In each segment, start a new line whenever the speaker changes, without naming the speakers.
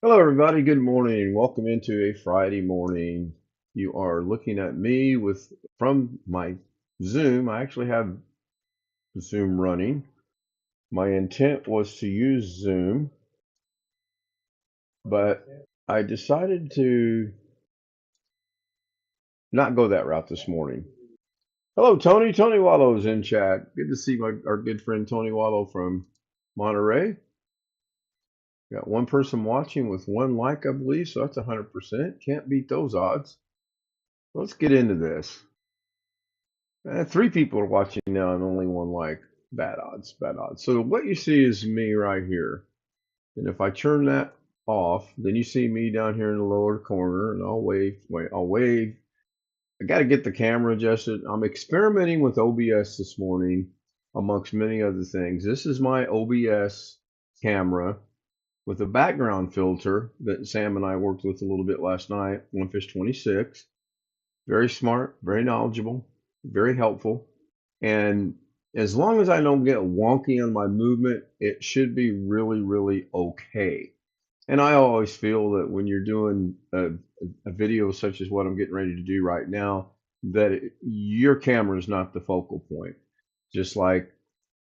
Hello, everybody. Good morning. Welcome into a Friday morning. You are looking at me from my Zoom. I actually have Zoom running. My intent was to use Zoom, but I decided to not go that route this morning. Hello, Tony. Tony Wallow's in chat. Good to see our good friend Tony Wallow from Monterey. Got one person watching with one like, I believe, so that's 100%. Can't beat those odds. Let's get into this. Three people are watching now and only one like. Bad odds, bad odds. So what you see is me right here. And if I turn that off, then you see me down here in the lower corner and I'll wave, wait, I'll wave. I got to get the camera adjusted. I'm experimenting with OBS this morning amongst many other things. This is my OBS camera with a background filter that Sam and I worked with a little bit last night, OneFish 26. Very smart, very knowledgeable, very helpful. And as long as I don't get wonky on my movement, it should be really, really okay. And I always feel that when you're doing a video such as what I'm getting ready to do right now, that your camera is not the focal point. Just like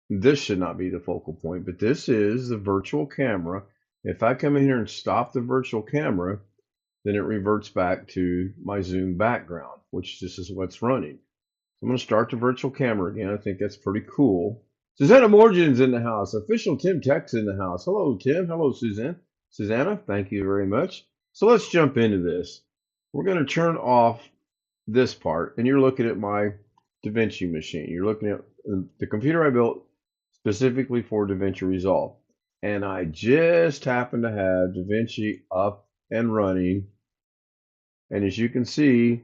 this should not be the focal point, but this is the virtual camera. If I come in here and stop the virtual camera, then it reverts back to my Zoom background, which this is what's running. I'm going to start the virtual camera again. I think that's pretty cool. Susanna Morgan's in the house. Official Tim Tech's in the house. Hello, Tim. Hello, Suzanne. Susanna, thank you very much. So let's jump into this. We're going to turn off this part, and you're looking at my DaVinci machine. You're looking at the computer I built specifically for DaVinci Resolve. And I just happen to have DaVinci up and running. And as you can see,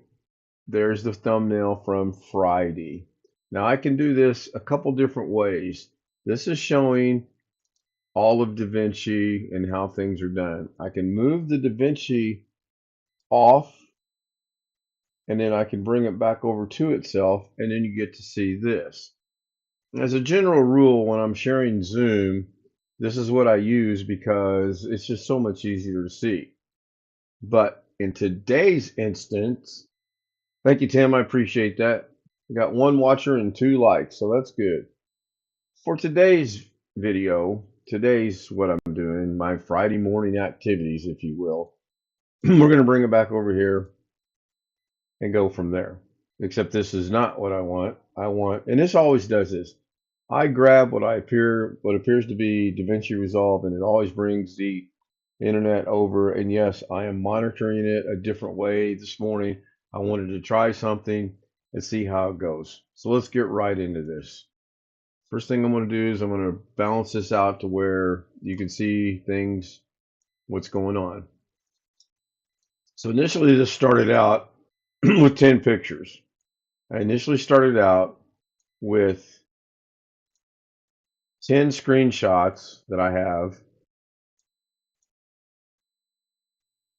there's the thumbnail from Friday. Now I can do this a couple different ways. This is showing all of DaVinci and how things are done. I can move the DaVinci off and then I can bring it back over to itself and then you get to see this. As a general rule, when I'm sharing Zoom, this is what I use because it's just so much easier to see. But in today's instance, thank you, Tim. I appreciate that. I got one watcher and 2 likes, so that's good. For today's video, today's what I'm doing, my Friday morning activities, if you will. We're going to bring it back over here and go from there. Except this is not what I want. And this always does this. I grab what appears to be DaVinci Resolve, and it always brings the internet over. And yes, I am monitoring it a different way this morning. I wanted to try something and see how it goes. So let's get right into this. First thing I'm going to do is I'm going to balance this out to where you can see things, what's going on. So initially this started out with 10 pictures. I initially started out with 10 screenshots that I have,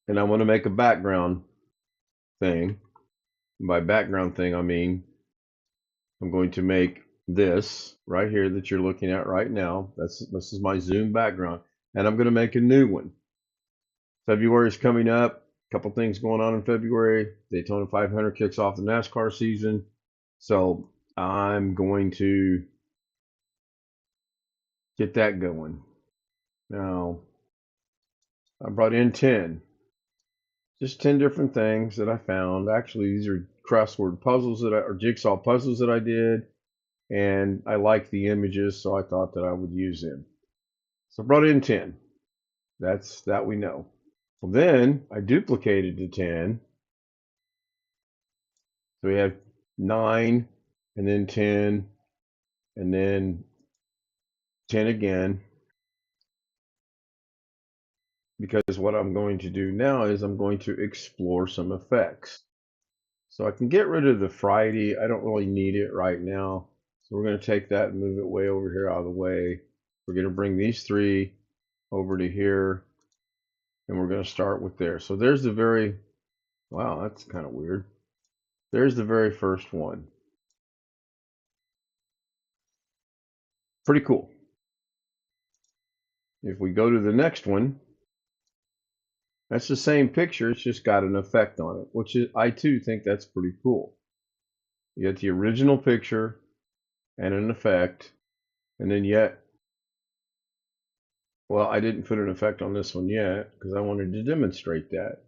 and I want to make a background thing. And by background thing, I mean I'm going to make this right here that you're looking at right now. This is my Zoom background, and I'm going to make a new one. February is coming up. A couple things going on in February. Daytona 500 kicks off the NASCAR season, so I'm going to get that going. Now, I brought in 10. Just 10 different things that I found. Actually, these are crossword puzzles or jigsaw puzzles that I did, and I like the images, so I thought that I would use them. So I brought in 10. That we know. Well, then I duplicated the 10. So we have 9, and then 10, and then 10 again. Because what I'm going to do now is I'm going to explore some effects. So I can get rid of the Friday. I don't really need it right now. So we're going to take that and move it way over here out of the way. We're going to bring these 3 over to here. And we're going to start with there. So there's the wow, that's kind of weird. There's the very first one. Pretty cool. If we go to the next one, That's the same picture, it's just got an effect on it, which is, I too think that's pretty cool. You get the original picture and an effect, and then yet, well, I didn't put an effect on this one yet because I wanted to demonstrate that.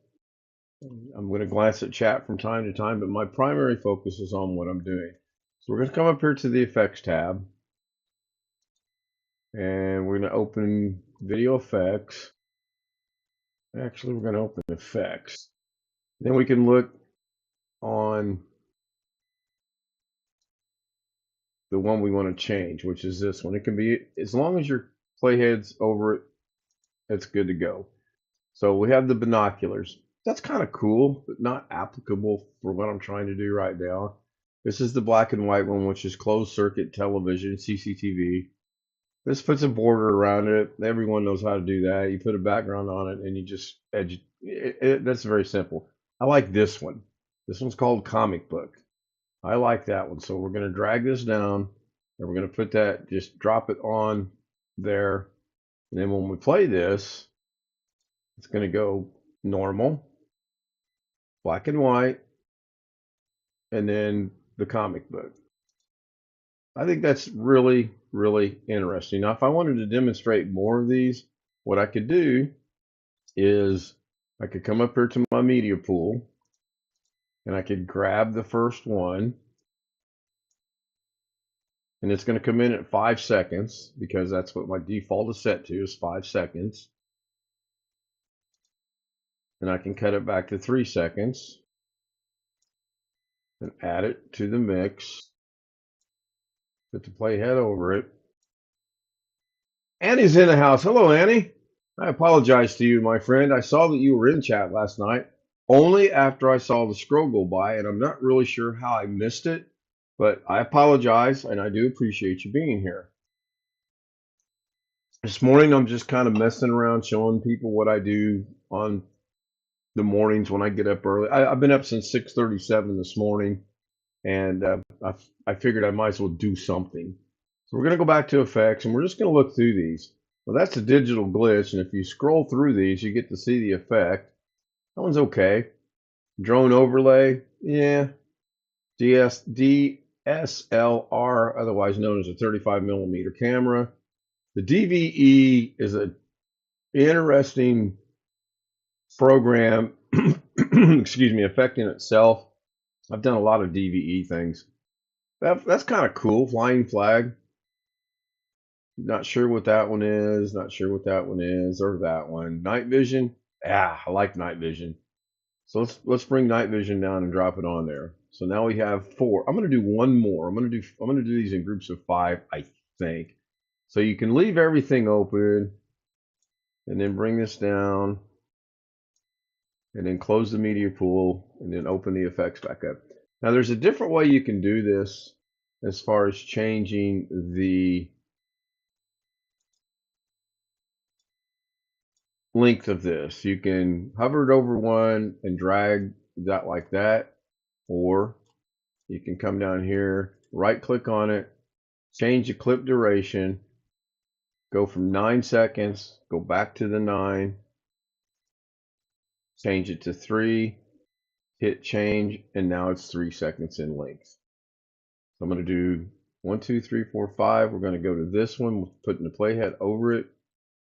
I'm going to glance at chat from time to time, but my primary focus is on what I'm doing. So we're going to come up here to the effects tab, and we're going to open video effects. Actually, we're going to open effects. Then we can look on the one we want to change, which is this one. It can be, as long as your playhead's over it, it's good to go. So we have the binoculars. That's kind of cool, but not applicable for what I'm trying to do right now. This is the black and white one, which is closed circuit television, CCTV. This puts a border around it. Everyone knows how to do that. You put a background on it and you just edge it. That's very simple. I like this one. This one's called comic book. I like that one. So we're going to drag this down and we're going to put that, just drop it on there. And then when we play this, it's going to go normal, black and white, and then the comic book. I think that's really, really interesting. Now, if I wanted to demonstrate more of these, what I could do is I could come up here to my media pool and I could grab the first one, and it's going to come in at 5 seconds because that's what my default is set to, is 5 seconds. And I can cut it back to 3 seconds and add it to the mix. Put the playhead over it. Annie's in the house. Hello, Annie. I apologize to you, my friend. I saw that you were in chat last night only after I saw the scroll go by, and I'm not really sure how I missed it, but I apologize, and I do appreciate you being here. This morning, I'm just kind of messing around, showing people what I do on the mornings when I get up early. I've been up since 6:37 this morning, and I figured I might as well do something. So we're going to go back to effects, and we're just going to look through these. Well, that's a digital glitch, and if you scroll through these, you get to see the effect. That one's okay. Drone overlay, yeah. DSLR, otherwise known as a 35mm camera. The DVE is an interesting program, excuse me, affecting itself. I've done a lot of DVE things. That's kind of cool. Flying flag. Not sure what that one is. Not sure what that one is, or that one. Night vision. Yeah, I like night vision. So let's bring night vision down and drop it on there. So now we have 4. I'm going to do one more. I'm going to do these in groups of 5, I think. So you can leave everything open and then bring this down and then close the media pool and then open the effects back up. Now there's a different way you can do this as far as changing the length of this. You can hover it over one and drag that like that, or you can come down here, right click on it, change the clip duration, go from 9 seconds, go back to the 9, change it to 3, hit change, and now it's 3 seconds in length. So I'm going to do 1, 2, 3, 4, 5. We're going to go to this one, putting the playhead over it.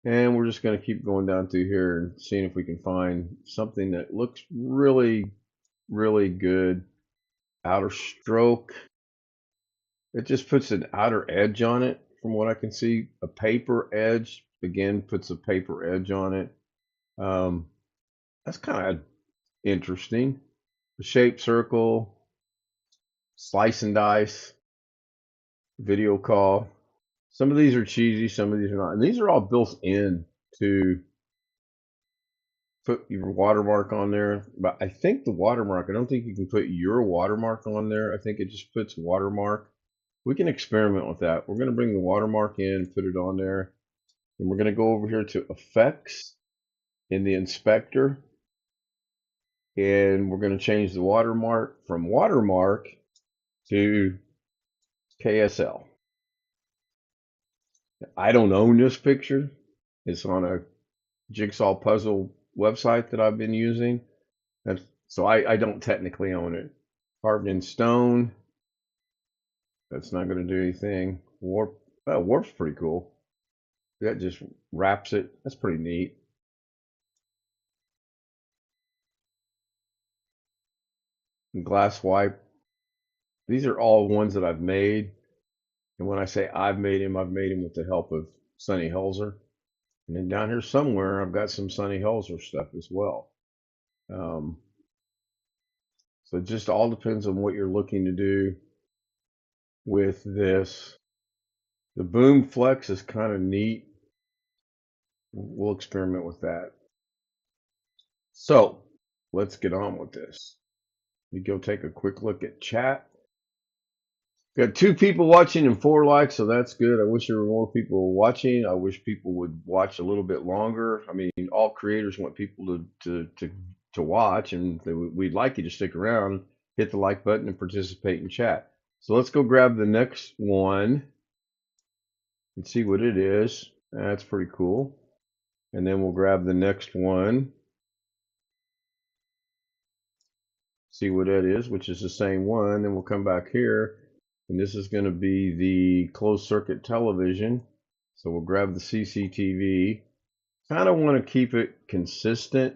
And we're just going to keep going down through here and seeing if we can find something that looks really, really good. Outer stroke. It just puts an outer edge on it from what I can see. A paper edge, again, puts a paper edge on it. That's kind of interesting. The shape circle, slice and dice, video call. Some of these are cheesy, some of these are not. And these are all built in to put your watermark on there. But I think the watermark, I don't think you can put your watermark on there. I think it just puts watermark. We can experiment with that. We're going to bring the watermark in, put it on there. And we're going to go over here to effects in the inspector. And we're going to change the watermark from watermark to KSL. I don't own this picture. It's on a jigsaw puzzle website that I've been using. So I don't technically own it. Carved in stone. That's not going to do anything. Warp. Warp's pretty cool. That just wraps it. That's pretty neat. And glass wipe. These are all ones that I've made. And when I say I've made them with the help of Sonny Helzer. And then down here somewhere, I've got some Sonny Helzer stuff as well. Um, so it just all depends on what you're looking to do with this. The boom flex is kind of neat. We'll experiment with that. So let's get on with this. Let me go take a quick look at chat. Got 2 people watching and 4 likes, so that's good. I wish there were more people watching. I wish people would watch a little bit longer. I mean, all creators want people to watch, and we'd like you to stick around, hit the like button, and participate in chat. So let's go grab the next one and see what it is. That's pretty cool. And then we'll grab the next one, see what that is, which is the same one. Then we'll come back here. And this is going to be the closed circuit television. So we'll grab the CCTV. Kind of want to keep it consistent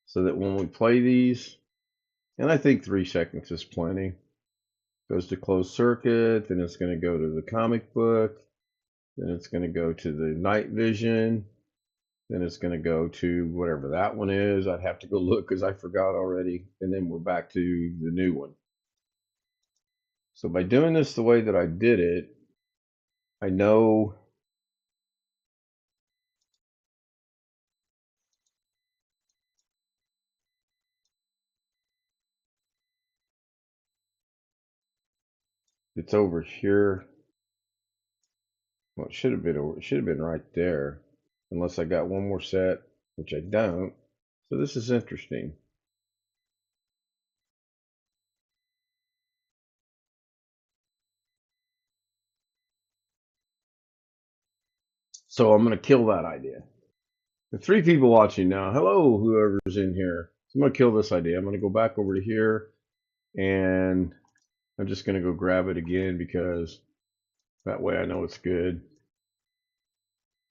so that when we play these, and I think 3 seconds is plenty. Goes to closed circuit, then it's going to go to the comic book, then it's going to go to the night vision, then it's going to go to whatever that one is. I'd have to go look because I forgot already. And then we're back to the new one. So by doing this the way that I did it, I know it's over here. Well, it should have been right there, unless I got one more set, which I don't. So this is interesting. So I'm going to kill that idea. The 3 people watching now, hello, whoever's in here. So I'm going to kill this idea. I'm going to go back over to here, and I'm just going to go grab it again because that way I know it's good.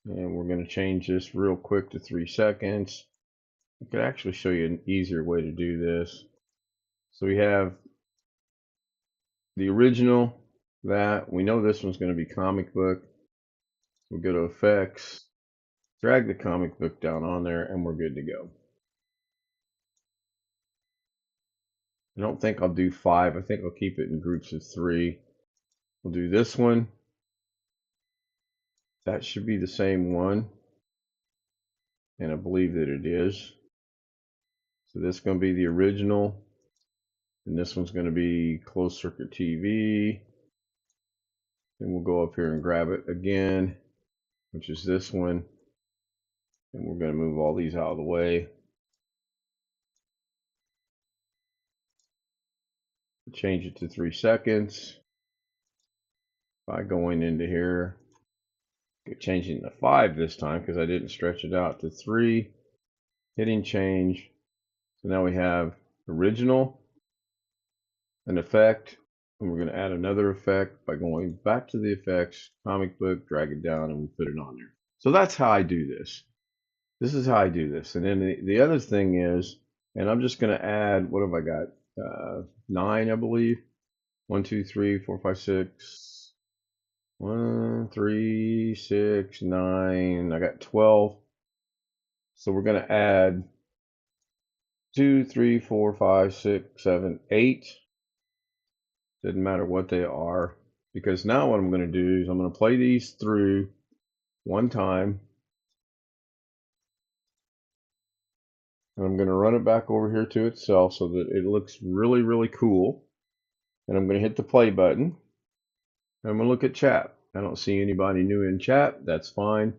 And we're going to change this real quick to 3 seconds. I could actually show you an easier way to do this. So we have the original, that we know this one's going to be comic book. We'll go to effects, drag the comic book down on there, and we're good to go. I don't think I'll do 5. I think I'll keep it in groups of 3. We'll do this one. That should be the same one, and I believe that it is. So this is going to be the original, and this one's going to be closed circuit TV. Then we'll go up here and grab it again, which is this one. And we're going to move all these out of the way. Change it to 3 seconds by going into here. Changing to 5 this time because I didn't stretch it out to 3. Hitting change. So now we have original, an effect, and we're going to add another effect by going back to the effects, comic book, drag it down, and we put it on there. So that's how I do this. This is how I do this. And then the other thing is, and I'm just going to add, what have I got? 9, I believe. 1, 2, 3, 4, 5, 6. 1, 3, 6, 9. I got 12. So we're going to add 2, 3, 4, 5, 6, 7, 8. Doesn't matter what they are, because now what I'm going to do is I'm going to play these through one time, and I'm going to run it back over here to itself so that it looks really, really cool. And I'm going to hit the play button. I'm going to look at chat. I don't see anybody new in chat. That's fine.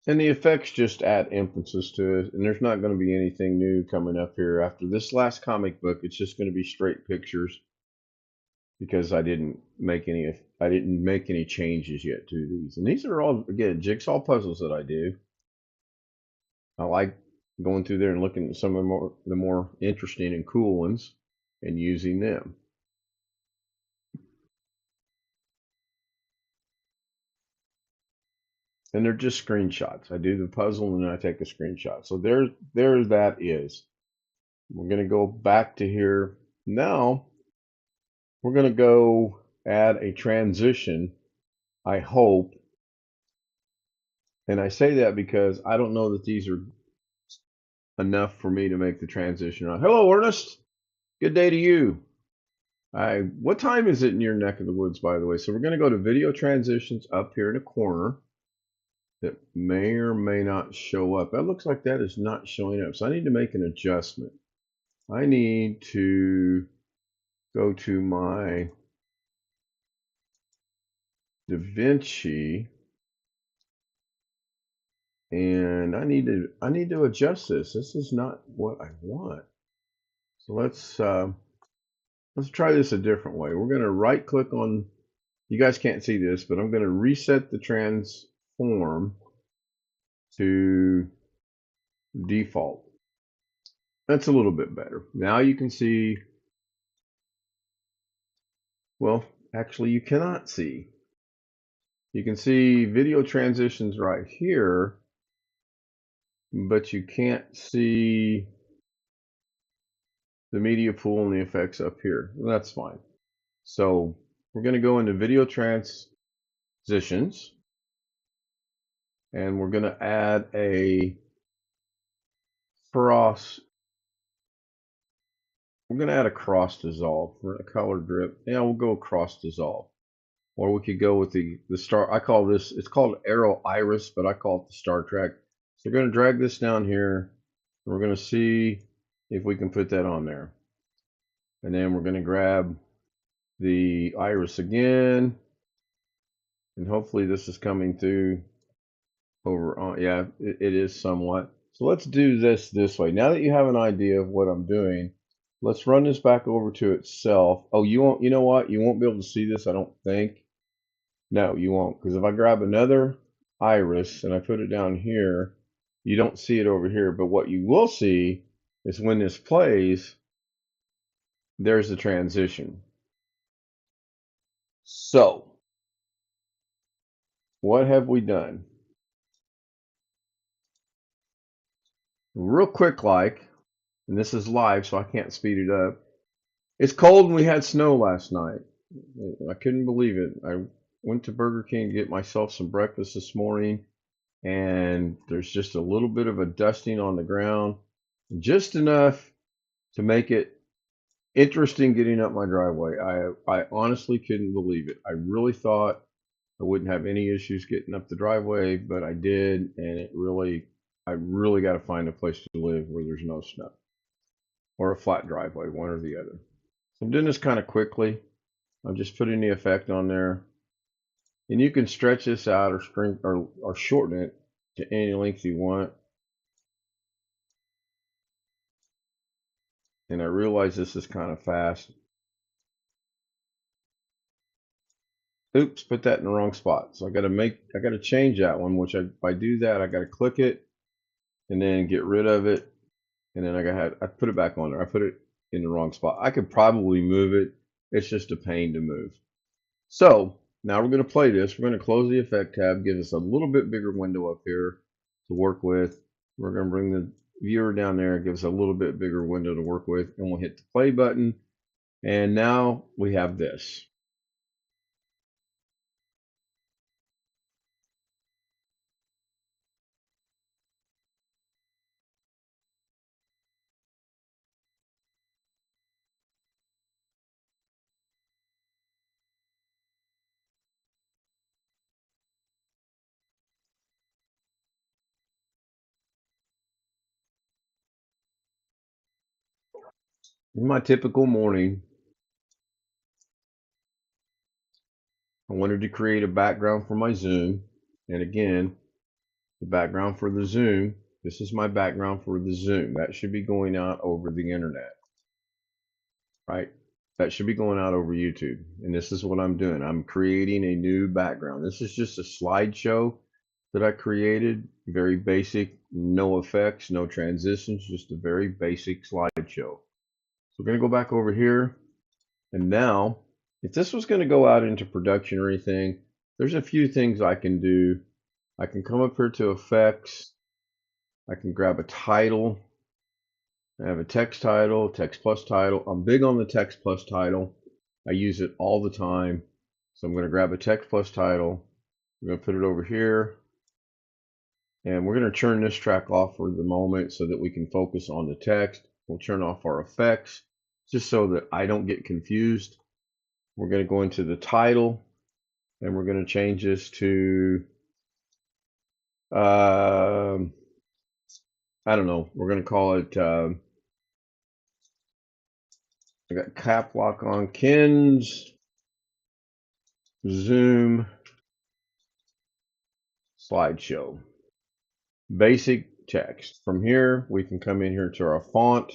And the effects just add emphasis to it. And there's not going to be anything new coming up here after this last comic book. It's just going to be straight pictures because I didn't make any changes yet to these. And these are all, again, jigsaw puzzles that I do. I like going through there and looking at some of the more interesting and cool ones and using them. And they're just screenshots. I do the puzzle and then I take a screenshot. So there that is. We're going to go back to here. Now we're going to go add a transition, I hope. And I say that because I don't know that these are enough for me to make the transition. Hello, Ernest. Good day to you. What time is it in your neck of the woods, by the way? So we're going to go to video transitions up here in the corner. That may or may not show up. That looks like that is not showing up. So I need to make an adjustment. I need to go to my DaVinci and I need to adjust this. This is not what I want. So let's try this a different way. We're going to right click on, you guys can't see this, but I'm going to reset the transform to default. That's a little bit better. Now you can see, well, actually you cannot see. You can see video transitions right here, but you can't see the media pool and the effects up here. Well, that's fine. So we're going to go into video transitions and we're going to add a cross. We're going to add a cross dissolve for a color drip. Yeah, we'll go cross dissolve. Or we could go with the star. I call this, it's called Arrow Iris, but I call it the Star Trek. So we're going to drag this down here. And we're going to see if we can put that on there. And then we're going to grab the iris again. And hopefully this is coming through over on, yeah, it is somewhat. So let's do this way. Now that you have an idea of what I'm doing, let's run this back over to itself. Oh, you won't, you know what? You won't be able to see this, I don't think. No, you won't, because if I grab another iris and I put it down here, you don't see it over here. But what you will see is when this plays, there's the transition. So, what have we done? Real quick like, and this is live so I can't speed it up. It's cold and we had snow last night. I couldn't believe it. I went to Burger King to get myself some breakfast this morning and there's just a little bit of a dusting on the ground, just enough to make it interesting getting up my driveway. I honestly couldn't believe it. I really thought I wouldn't have any issues getting up the driveway, but I did, and I really got to find a place to live where there's no snow or a flat driveway, one or the other. So I'm doing this kind of quickly. I'm just putting the effect on there, and you can stretch this out or shorten it to any length you want. And I realize this is kind of fast. Oops, put that in the wrong spot. So I got to change that one, which if I do that, I got to click it and then get rid of it. And then I put it back on there. I put it in the wrong spot. I could probably move it. It's just a pain to move. So now we're going to play this. We're going to close the effect tab, give us a little bit bigger window up here to work with. We're going to bring the viewer down there, give us a little bit bigger window to work with, and we'll hit the play button. And now we have this. In my typical morning, I wanted to create a background for my Zoom. And again, the background for the Zoom. This is my background for the Zoom. That should be going out over the internet, right? That should be going out over YouTube. And this is what I'm doing. I'm creating a new background. This is just a slideshow that I created. Very basic, no effects, no transitions, just a very basic slideshow. So we're going to go back over here. And now, if this was going to go out into production or anything, there's a few things I can do. I can come up here to effects. I can grab a title. I have a text title, text plus title. I'm big on the text plus title. I use it all the time. So I'm going to grab a text plus title. I'm going to put it over here. And we're going to turn this track off for the moment so that we can focus on the text. We'll turn off our effects just so that I don't get confused. We're going to go into the title and we're going to change this to, I don't know, we're going to call it, I got cap lock on Ken's Zoom slideshow. Basic text. From here, we can come in here to our font.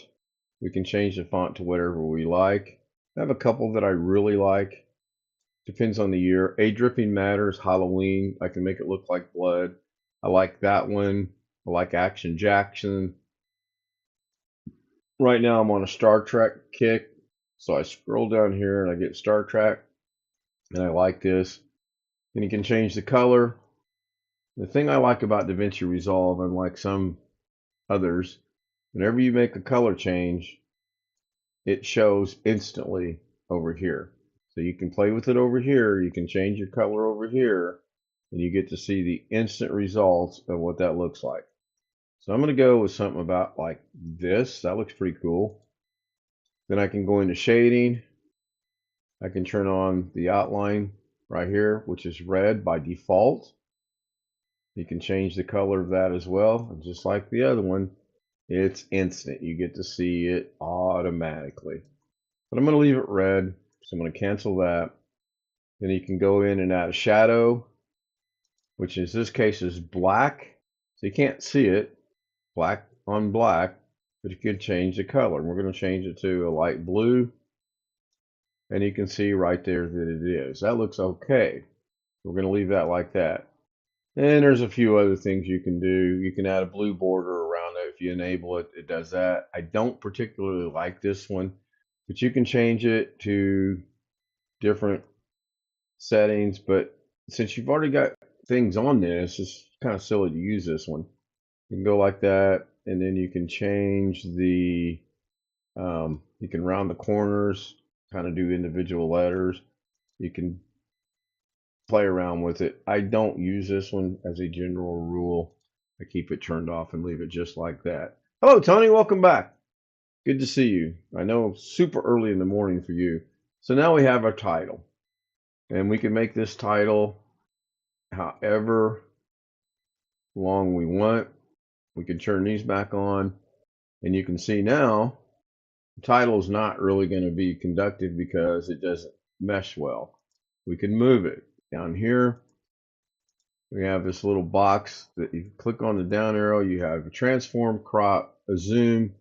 We can change the font to whatever we like. I have a couple that I really like. Depends on the year. A Dripping Matters, Halloween. I can make it look like blood. I like that one. I like Action Jackson. Right now I'm on a Star Trek kick. So I scroll down here and I get Star Trek. And I like this. And you can change the color. The thing I like about DaVinci Resolve, unlike some others, whenever you make a color change, it shows instantly over here. So you can play with it over here, you can change your color over here, and you get to see the instant results of what that looks like. So I'm going to go with something about like this. That looks pretty cool. Then I can go into shading. I can turn on the outline right here, which is red by default. You can change the color of that as well. And just like the other one, it's instant. You get to see it automatically. But I'm going to leave it red. So I'm going to cancel that. Then you can go in and add a shadow, which in this case is black. So you can't see it, black on black, but you can change the color. And we're going to change it to a light blue. And you can see right there that it is. That looks okay. We're going to leave that like that. And there's a few other things you can do. You can add a blue border around it. If you enable it, it does that. I don't particularly like this one, but you can change it to different settings. But since you've already got things on this, it's kind of silly to use this one. You can go like that, and then you can change the, you can round the corners, kind of do individual letters. You can play around with it. I don't use this one as a general rule. I keep it turned off and leave it just like that. Hello, Tony. Welcome back. Good to see you. I know super early in the morning for you. So now we have our title. And we can make this title however long we want. We can turn these back on. And you can see now the title is not really going to be conducted because it doesn't mesh well. We can move it. Down here, we have this little box that you click on the down arrow. You have a transform, crop, a zoom,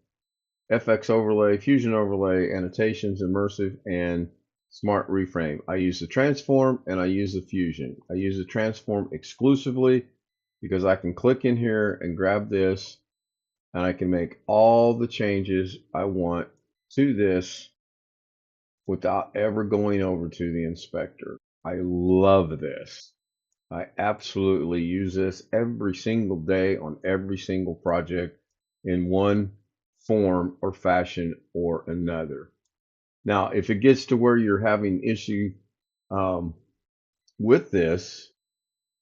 FX overlay, fusion overlay, annotations, immersive, and smart reframe. I use the transform and I use the fusion. I use the transform exclusively because I can click in here and grab this and I can make all the changes I want to this without ever going over to the inspector. I love this. I absolutely use this every single day on every single project in one form or fashion or another. Now, if it gets to where you're having issue with this,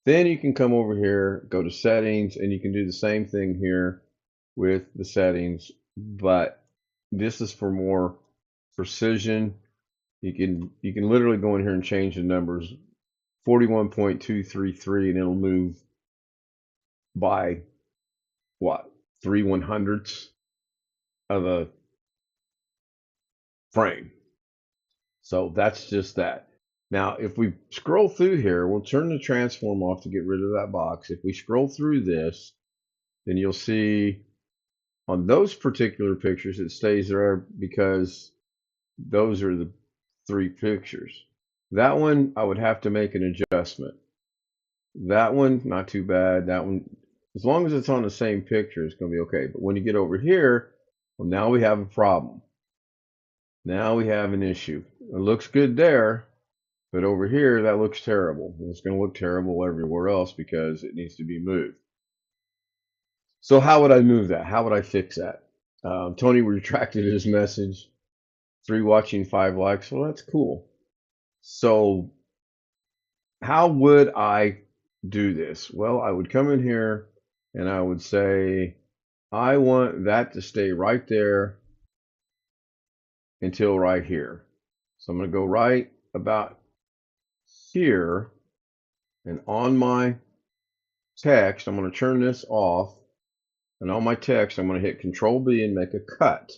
then you can come over here, go to settings, and you can do the same thing here with the settings, but this is for more precision. You can literally go in here and change the numbers 41.233 and it'll move by what, 3/100ths of a frame. So that's just that. Now, if we scroll through here, we'll turn the transform off to get rid of that box. If we scroll through this, then you'll see on those particular pictures, it stays there because those are the 3 pictures. That one, I would have to make an adjustment. That one, not too bad. That one, as long as it's on the same picture, it's going to be okay. But when you get over here, well, now we have a problem. Now we have an issue. It looks good there, but over here, that looks terrible. It's going to look terrible everywhere else because it needs to be moved. So how would I move that? How would I fix that? Tony retracted his message. 3 watching, 5 likes. Well, that's cool. So how would I do this? Well, I would come in here and I would say, I want that to stay right there until right here. So I'm going to go right about here, and on my text, I'm going to turn this off, and on my text, I'm going to hit Control B and make a cut.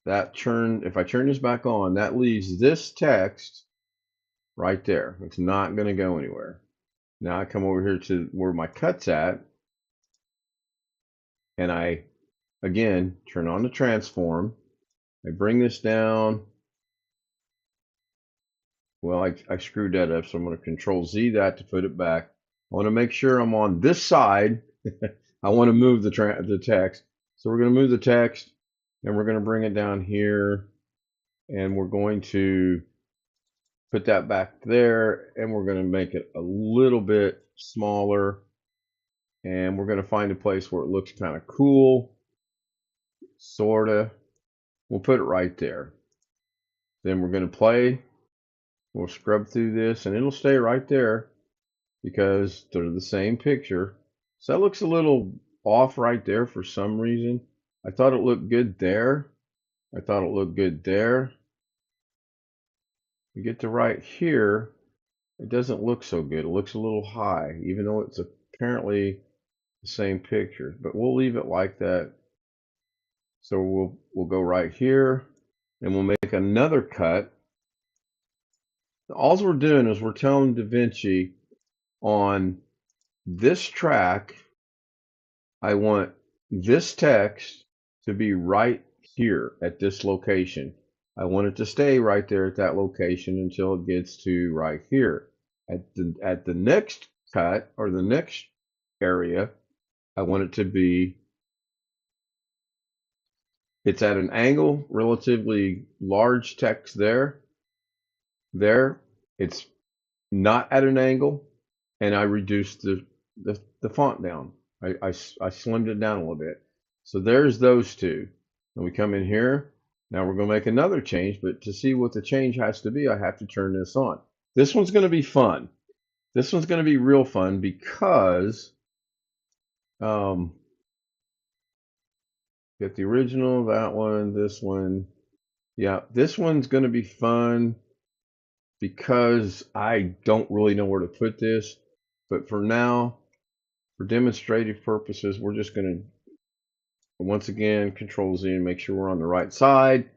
If I turn this back on, that leaves this text right there. It's not going to go anywhere. Now I come over here to where my cut's at, and I, again, turn on the transform. I bring this down. Well, I screwed that up, so I'm going to Control Z that to put it back. I want to make sure I'm on this side. I want to move the text. So we're going to move the text, and we're going to bring it down here, and we're going to put that back there, and we're going to make it a little bit smaller, and we're going to find a place where it looks kind of cool, sort of. We'll put it right there. Then we're going to play. We'll scrub through this, and it'll stay right there because they're the same picture. So that looks a little off right there for some reason. I thought it looked good there. I thought it looked good there. You get to right here, it doesn't look so good. It looks a little high, even though it's apparently the same picture. But we'll leave it like that. So we'll go right here, and we'll make another cut. All we're doing is we're telling DaVinci on this track, I want this text to be right here at this location. I want it to stay right there at that location until it gets to right here. At the next cut or the next area, I want it to be, it's at an angle, relatively large text there. There, it's not at an angle, and I reduced the font down. I slimmed it down a little bit. So there's those two. And we come in here. Now we're going to make another change, but to see what the change has to be, I have to turn this on. This one's going to be fun. This one's going to be real fun because get the original, that one, this one. Yeah, this one's going to be fun because I don't really know where to put this. But for now, for demonstrative purposes, we're just going to, once again, Control Z and make sure we're on the right side.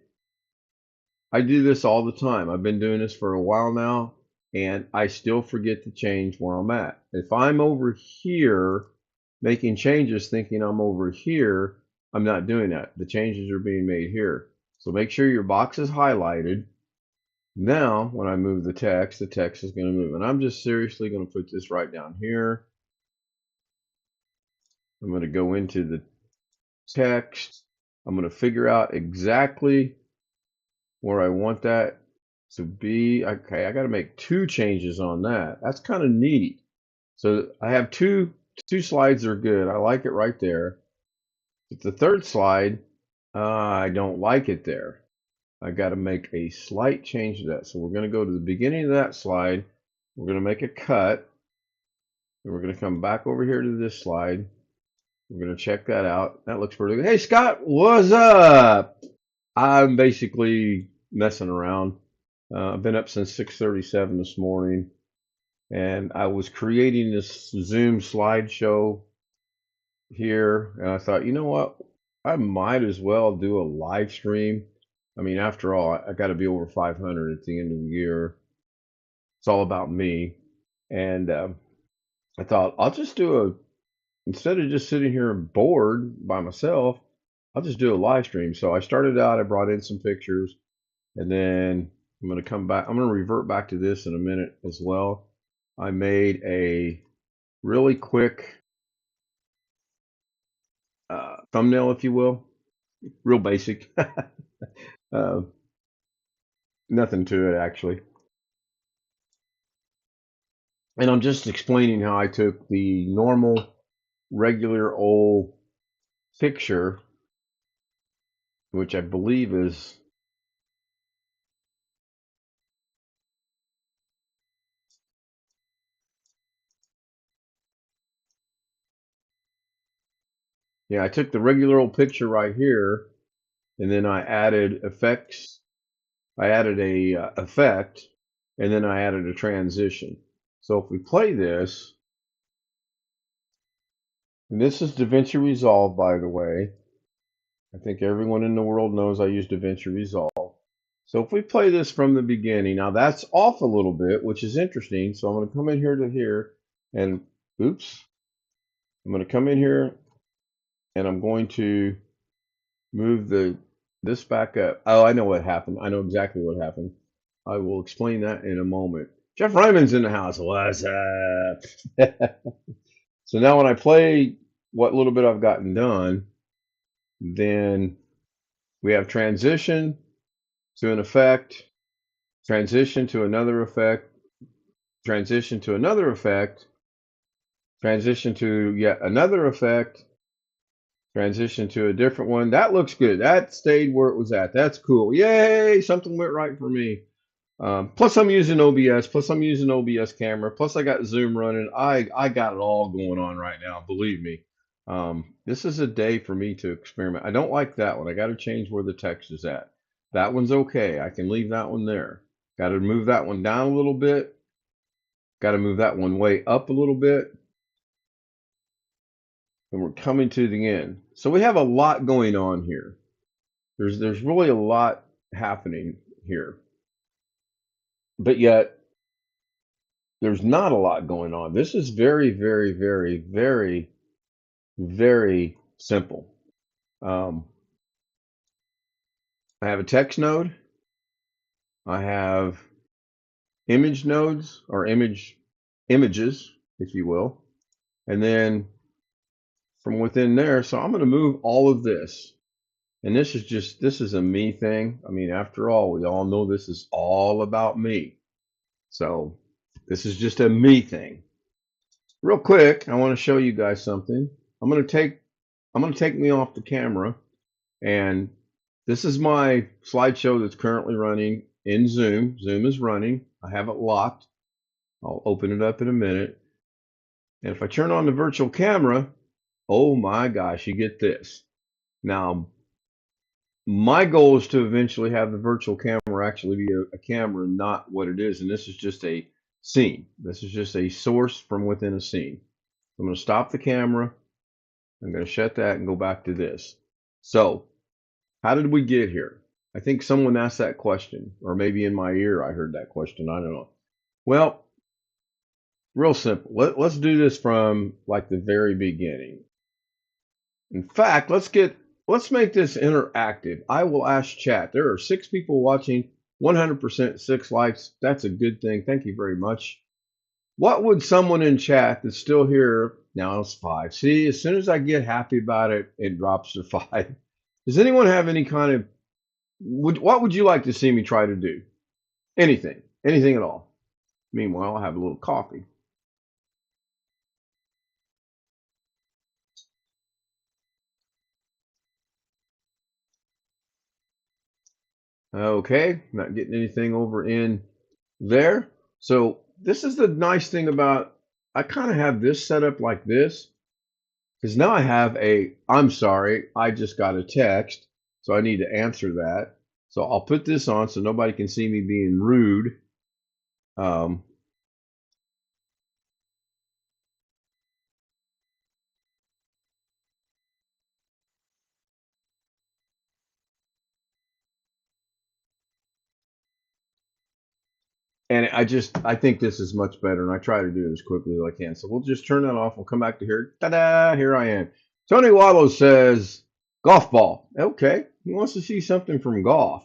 I do this all the time. I've been doing this for a while now, and I still forget to change where I'm at. If I'm over here making changes thinking I'm over here, I'm not doing that. The changes are being made here. So make sure your box is highlighted. Now, when I move the text is going to move. And I'm just seriously going to put this right down here. I'm going to go into the text. I'm going to figure out exactly where I want that to be. Okay, I got to make 2 changes on that. That's kind of neat. So I have two slides are good. I like it right there. But the third slide, I don't like it there. I got to make a slight change to that. So we're going to go to the beginning of that slide. We're going to make a cut. And we're going to come back over here to this slide. We're going to check that out. That looks pretty good. Hey, Scott, what's up? I'm basically messing around. I've been up since 6:37 this morning. And I was creating this Zoom slideshow here. And I thought, you know what? I might as well do a live stream I mean, after all, I got to be over 500 at the end of the year. It's all about me. And I thought I'll just do instead of just sitting here bored by myself, I'll just do a live stream. So I started out, I brought in some pictures, and then I'm going to come back. I'm going to revert back to this in a minute as well. I made a really quick thumbnail, if you will, real basic. uh, Nothing to it, actually. And I'm just explaining how I took the normal, regular old picture, which I believe is, yeah, I took the regular old picture right here, and then I added effects. I added a effect, and then I added a transition. So if we play this, and this is DaVinci Resolve, by the way. I think everyone in the world knows I use DaVinci Resolve. So if we play this from the beginning, now that's off a little bit, which is interesting. So I'm going to come in here to here, and oops, I'm going to come in here, and I'm going to move this back up. Oh, I know what happened. I know exactly what happened. I will explain that in a moment. Jeff Ryman's in the house. What's up? So now when I play what little bit I've gotten done, then we have transition to an effect, transition to another effect, transition to another effect, transition to yet another effect, transition to a different one. That looks good. That stayed where it was at. That's cool. Yay! Something went right for me. Plus I'm using OBS. Plus I'm using OBS camera. Plus I got Zoom running. I got it all going on right now. Believe me. This is a day for me to experiment. I don't like that one. I got to change where the text is at. That one's okay. I can leave that one there. Got to move that one down a little bit. Got to move that one way up a little bit. And we're coming to the end. So we have a lot going on here. There's really a lot happening here. But yet there's not a lot going on. This is very, very, very, very, very simple. I have a text node. I have image nodes or images, if you will. And then from within there, so I'm going to move all of this. And this is a me thing. I mean, after all, we all know this is all about me. So this is just a me thing. Real quick, I want to show you guys something. I'm going to take me off the camera, and this is my slideshow that's currently running in Zoom. Zoom is running. I have it locked. I'll open it up in a minute. And if I turn on the virtual camera, oh my gosh, you get this. Now, my goal is to eventually have the virtual camera actually be a camera, not what it is. And this is just a scene. This is just a source from within a scene. I'm going to stop the camera. I'm going to shut that and go back to this. So, how did we get here? I think someone asked that question, or maybe in my ear I heard that question. I don't know. Well, real simple. Let's do this from like the very beginning. In fact, let's make this interactive. I will ask chat. There are 6 people watching, 100% 6 likes. That's a good thing. Thank you very much. What would someone in chat that's still here, now it's 5. See, as soon as I get happy about it, it drops to 5. Does anyone have any kind of, what would you like to see me try to do? Anything at all. Meanwhile, I'll have a little coffee. Okay, not getting anything over in there. So this is the nice thing about, I kind of have this set up like this, because now I have I'm sorry, I just got a text, so I need to answer that. So I'll put this on so nobody can see me being rude. Um, And I think this is much better, and I try to do it as quickly as I can. So we'll just turn that off. We'll come back to here. Ta-da! Here I am. Tony Wallow says golf ball. Okay, he wants to see something from golf.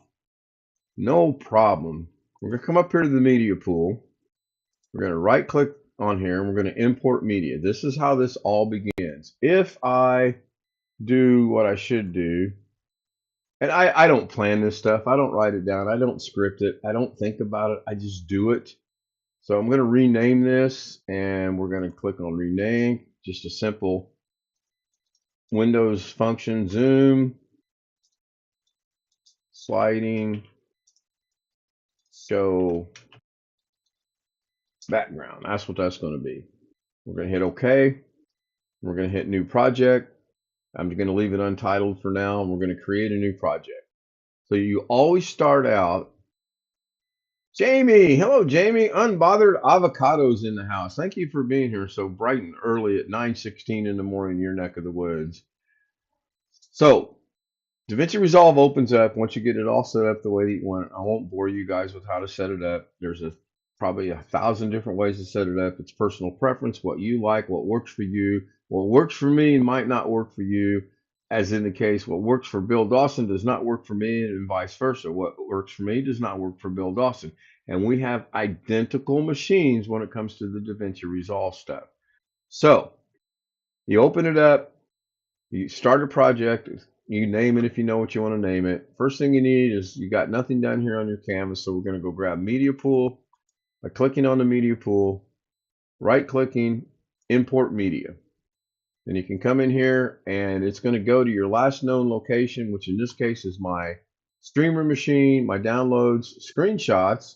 No problem. We're gonna come up here to the media pool. We're gonna right click on here, and we're gonna import media. This is how this all begins. If I do what I should do, and I don't plan this stuff. I don't write it down. I don't script it. I don't think about it. I just do it. So I'm going to rename this, and we're going to click on rename. Just a simple Windows function, zoom, sliding, show background. That's what that's going to be. We're going to hit OK. We're going to hit new project. I'm going to leave it untitled for now, and we're going to create a new project. So you always start out. Jamie, hello, Jamie. Unbothered avocados in the house. Thank you for being here so bright and early at 9:16 in the morning in your neck of the woods. So DaVinci Resolve opens up once you get it all set up the way that you want it. I won't bore you guys with how to set it up. There's probably 1,000 different ways to set it up. It's personal preference, what you like, what works for you. What works for me might not work for you. As in the case, what works for Bill Dawson does not work for me, and vice versa. What works for me does not work for Bill Dawson. And we have identical machines when it comes to the DaVinci Resolve stuff. So you open it up, you start a project, you name it if you know what you want to name it. First thing you need is you got nothing down here on your canvas, so we're going to go grab Media Pool by clicking on the Media Pool, right clicking, import media. Then you can come in here and it's going to go to your last known location, which in this case is my streamer machine, my downloads, screenshots.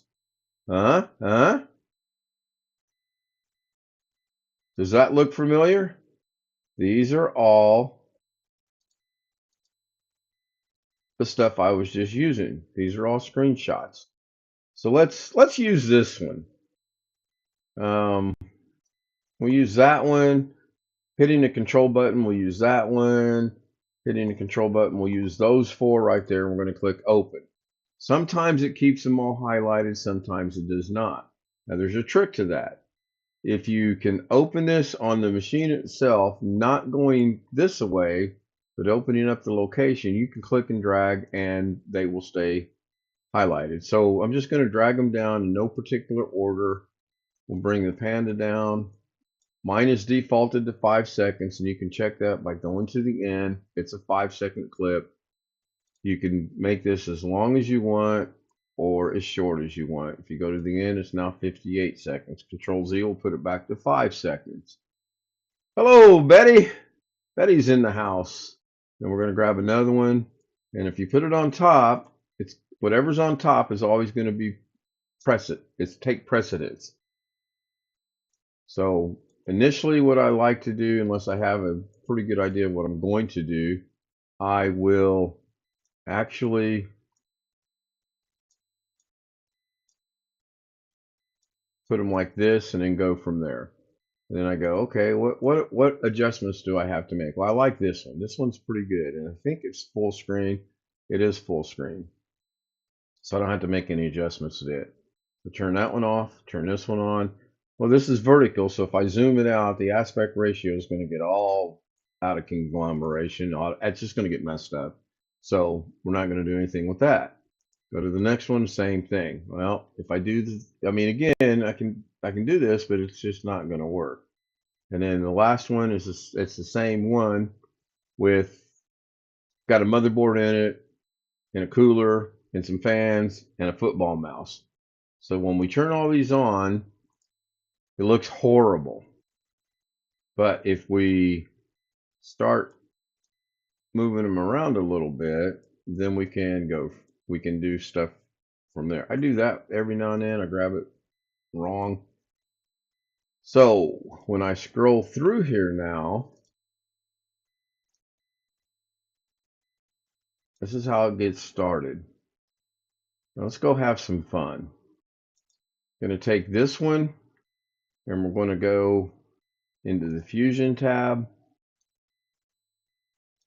Does that look familiar? These are all the stuff I was just using. These are all screenshots. So let's use this one. We'll use that one. Hitting the control button, we'll use that one. Hitting the control button, we'll use those four right there. We're going to click open. Sometimes it keeps them all highlighted, sometimes it does not. Now there's a trick to that. If you can open this on the machine itself, not going this way, but opening up the location, you can click and drag and they will stay highlighted. So I'm just going to drag them down in no particular order. We'll bring the panda down. Mine is defaulted to 5 seconds, and you can check that by going to the end. It's a 5-second clip. You can make this as long as you want or as short as you want. If you go to the end, it's now 58 seconds. Control Z will put it back to 5 seconds. Hello, Betty. Betty's in the house. And we're going to grab another one. And if you put it on top, it's whatever's on top is always going to be take precedence. So initially what I like to do, unless I have a pretty good idea of what I'm going to do, I will actually put them like this and then go from there. And then I go, okay, what adjustments do I have to make? Well, I like this one. This one's pretty good, and I think it's full screen. It is full screen, so I don't have to make any adjustments to it. So turn that one off, turn this one on. Well, this is vertical, so if I zoom it out, the aspect ratio is going to get all out of conglomeration. It's just going to get messed up. So we're not going to do anything with that. Go to the next one, same thing. Well, if I do this, I mean, again, I can do this, but it's just not going to work. And then the last one is it's the same one with got a motherboard in it and a cooler and some fans and a football mouse. So when we turn all these on, it looks horrible. But if we start moving them around a little bit, then we can do stuff from there. I do that every now and then. I grab it wrong. So when I scroll through here now, this is how it gets started. Now let's go have some fun. I'm going to take this one and we're going to go into the Fusion tab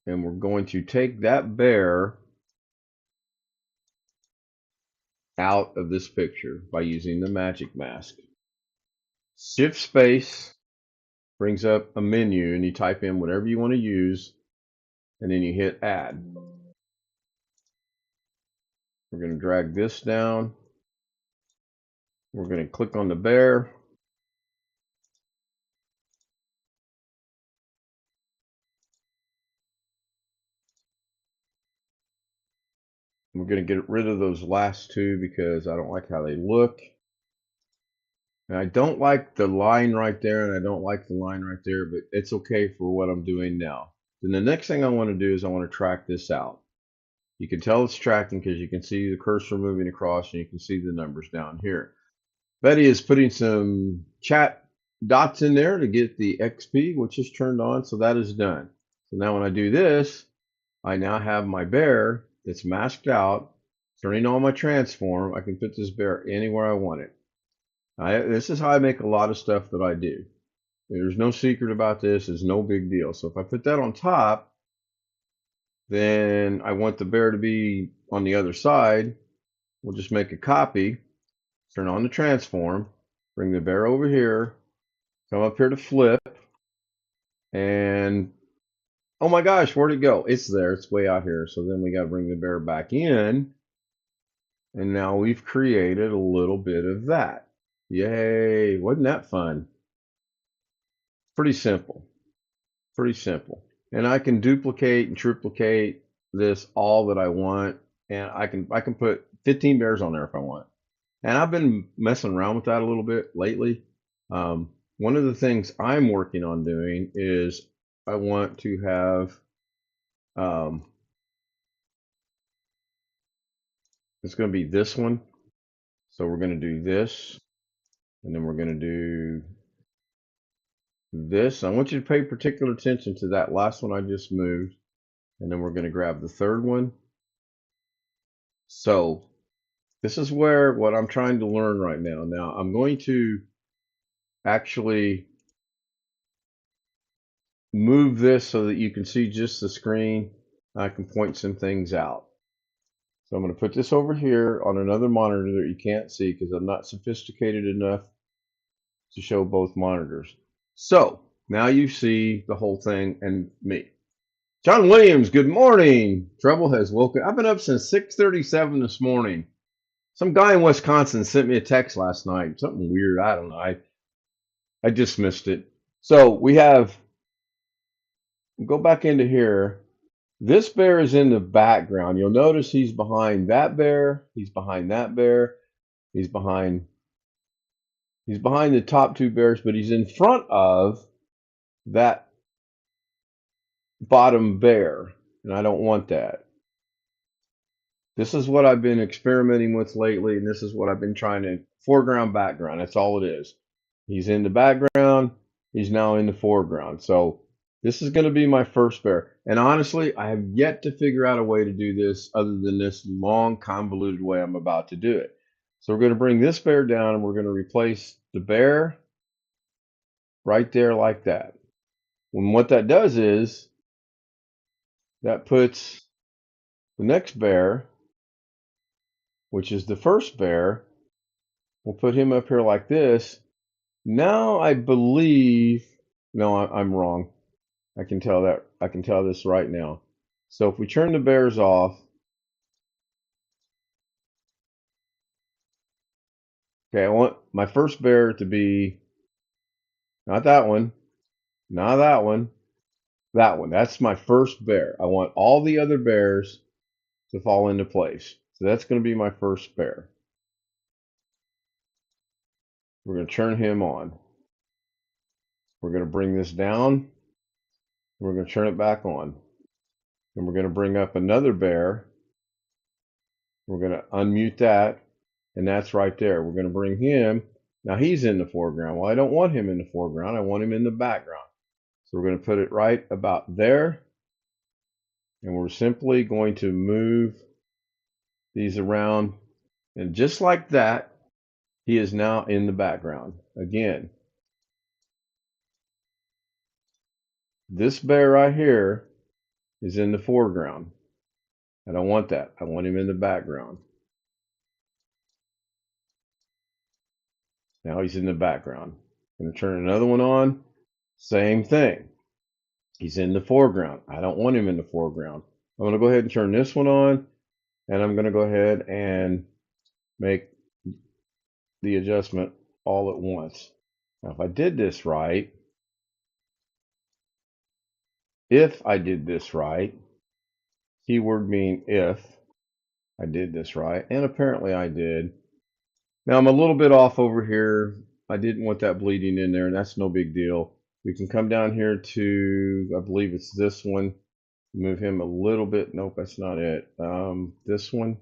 and we're going to take that bear out of this picture by using the magic mask. Shift space brings up a menu and you type in whatever you want to use and then you hit add. We're going to drag this down. We're going to click on the bear. We're going to get rid of those last two because I don't like how they look. And I don't like the line right there, and I don't like the line right there, but it's okay for what I'm doing now. Then the next thing I want to do is I want to track this out. You can tell it's tracking because you can see the cursor moving across and you can see the numbers down here. Betty is putting some chat dots in there to get the XP, which is turned on, so that is done. So now when I do this, I now have my bear that's masked out, turning on my transform. I can put this bear anywhere I want it. This is how I make a lot of stuff that I do. There's no secret about this. It's no big deal. So if I put that on top, then I want the bear to be on the other side. We'll just make a copy, turn on the transform, bring the bear over here, come up here to flip, and oh my gosh, where'd it go? It's there. It's way out here. So then we got to bring the bear back in. And now we've created a little bit of that. Yay. Wasn't that fun? Pretty simple. Pretty simple. And I can duplicate and triplicate this all that I want. And I can put 15 bears on there if I want. And I've been messing around with that a little bit lately. One of the things I'm working on doing is I want to have it's going to be this one. So we're going to do this, and then we're going to do this. I want you to pay particular attention to that last one I just moved, and then we're going to grab the third one. So this is where what I'm trying to learn right now. Now I'm going to actually move this so that you can see just the screen. I can point some things out. So I'm going to put this over here on another monitor that you can't see because I'm not sophisticated enough to show both monitors. So now you see the whole thing and me. John Williams, good morning. Trouble has woken. I've been up since 6:37 this morning. Some guy in Wisconsin sent me a text last night. Something weird. I don't know. I dismissed it. So we have, go back into here. This bear is in the background. You'll notice he's behind that bear. He's behind that bear. He's behind the top two bears, but he's in front of that bottom bear, and I don't want that. This is what I've been experimenting with lately, and this is what I've been trying to foreground, background. That's all it is. He's in the background. He's now in the foreground. So this is going to be my first bear. And honestly, I have yet to figure out a way to do this other than this long, convoluted way I'm about to do it. So we're going to bring this bear down, and we're going to replace the bear right there like that. And what that does is that puts the next bear, which is the first bear, we'll put him up here like this. Now I believe, no, I'm wrong. I can tell that. I can tell this right now. So if we turn the bears off, okay, I want my first bear to be not that one, not that one, that one. That's my first bear. I want all the other bears to fall into place. So that's going to be my first bear. We're going to turn him on. We're going to bring this down. We're going to turn it back on. And we're going to bring up another bear. We're going to unmute that. And that's right there. We're going to bring him. Now he's in the foreground. Well, I don't want him in the foreground. I want him in the background. So we're going to put it right about there. And we're simply going to move these around. And just like that, he is now in the background. Again, this bear right here is in the foreground. I don't want that. I want him in the background. Now he's in the background. I'm going to turn another one on. Same thing. He's in the foreground. I don't want him in the foreground. I'm going to go ahead and turn this one on, and I'm going to go ahead and make the adjustment all at once. Now, if I did this right, keyword mean if I did this right, and apparently I did. Now I'm a little bit off over here. I didn't want that bleeding in there, and that's no big deal. We can come down here to, I believe it's this one, move him a little bit. Nope, that's not it. This one.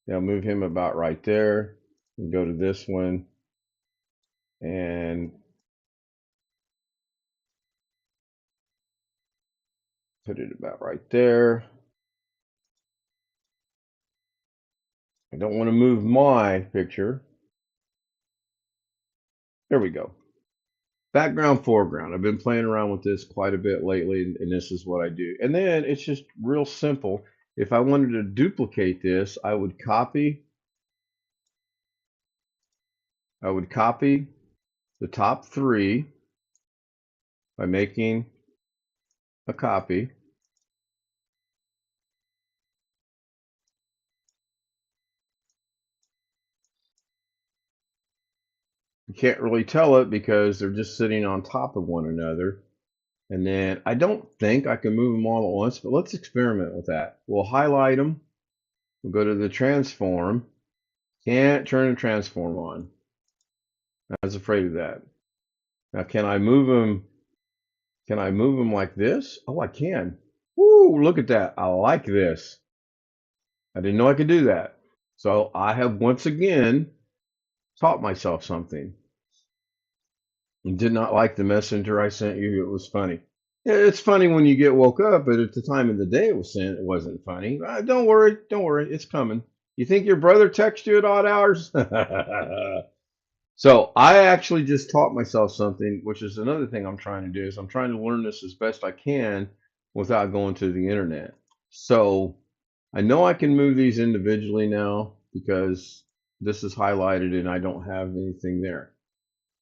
Yeah, move him about right there. And go to this one and put it about right there. I don't want to move my picture. There we go. Background, foreground. I've been playing around with this quite a bit lately, and this is what I do. And then it's just real simple. If I wanted to duplicate this, I would copy the top three by making a copy. You can't really tell it because they're just sitting on top of one another. And then I don't think I can move them all at once, but let's experiment with that. We'll highlight them. We'll go to the transform. Can't turn the transform on. I was afraid of that. Now, can I move them? Can I move them like this? Oh, I can. Woo, look at that. I like this. I didn't know I could do that. So I have once again taught myself something. You did not like the messenger I sent you. It was funny. Yeah, it's funny when you get woke up, but at the time of the day it was sent, it wasn't funny. Don't worry, don't worry, it's coming. You think your brother texts you at odd hours? So I actually just taught myself something, which is another thing I'm trying to do, is I'm trying to learn this as best I can without going to the internet. So I know I can move these individually now because this is highlighted and I don't have anything there.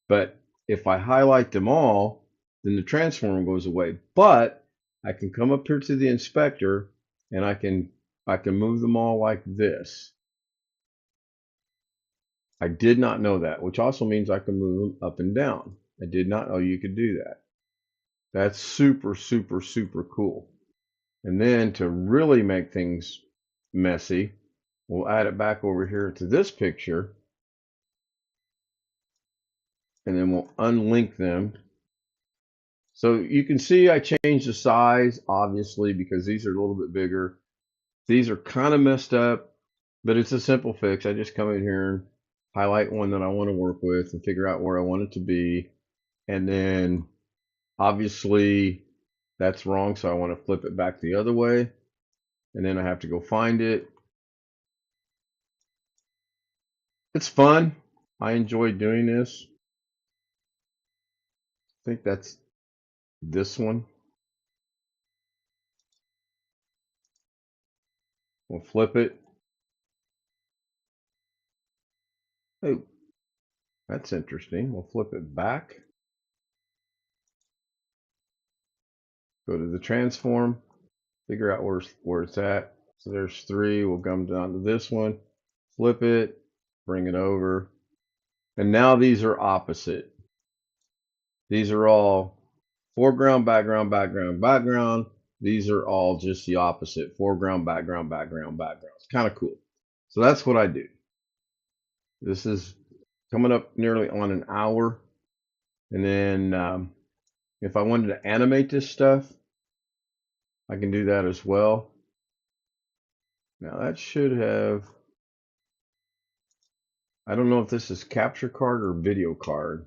But if I highlight them all, then the transform goes away. But I can come up here to the inspector and I can move them all like this. I did not know that, which also means I can move them up and down. I did not know you could do that. That's super, super, super cool. And then to really make things messy, we'll add it back over here to this picture. And then we'll unlink them. So you can see I changed the size, obviously, because these are a little bit bigger. These are kind of messed up, but it's a simple fix. I just come in here and highlight one that I want to work with and figure out where I want it to be. And then obviously that's wrong, so I want to flip it back the other way. And then I have to go find it. It's fun. I enjoy doing this. I think that's this one. We'll flip it. Oh, that's interesting. We'll flip it back. Go to the transform. Figure out where it's at. So there's three. We'll come down to this one. Flip it. Bring it over. And now these are opposite. These are all foreground, background, background, background. These are all just the opposite. Foreground, background, background, background. It's kind of cool. So that's what I do. This is coming up nearly on an hour. And then if I wanted to animate this stuff, I can do that as well. Now that should have, I don't know if this is capture card or video card.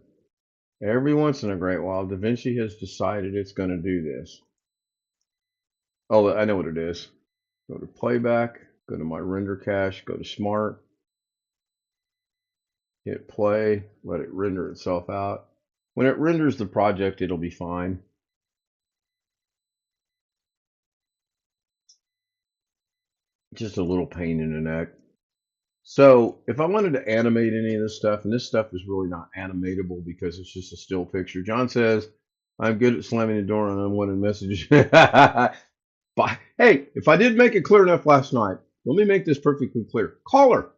Every once in a great while, DaVinci has decided it's going to do this. Oh, I know what it is. Go to playback, go to my render cache, go to smart, hit play, let it render itself out. When it renders the project, it'll be fine. Just a little pain in the neck. So if I wanted to animate any of this stuff, and this stuff is really not animatable because it's just a still picture. John says, I'm good at slamming the door on unwanted messages. But hey, if I did make it clear enough last night, let me make this perfectly clear. Caller,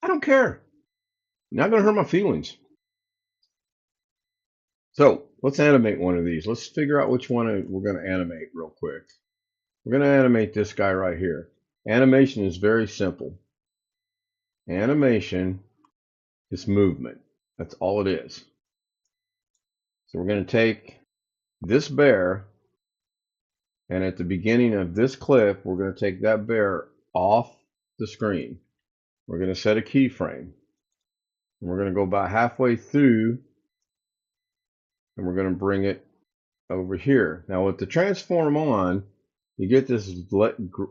I don't care. Not going to hurt my feelings. So let's animate one of these. Let's figure out which one we're going to animate real quick. We're going to animate this guy right here. Animation is very simple. Animation is movement. That's all it is. So we're going to take this bear, and at the beginning of this clip, we're going to take that bear off the screen. We're going to set a keyframe. We're going to go about halfway through, and we're going to bring it over here. Now with the transform on, you get this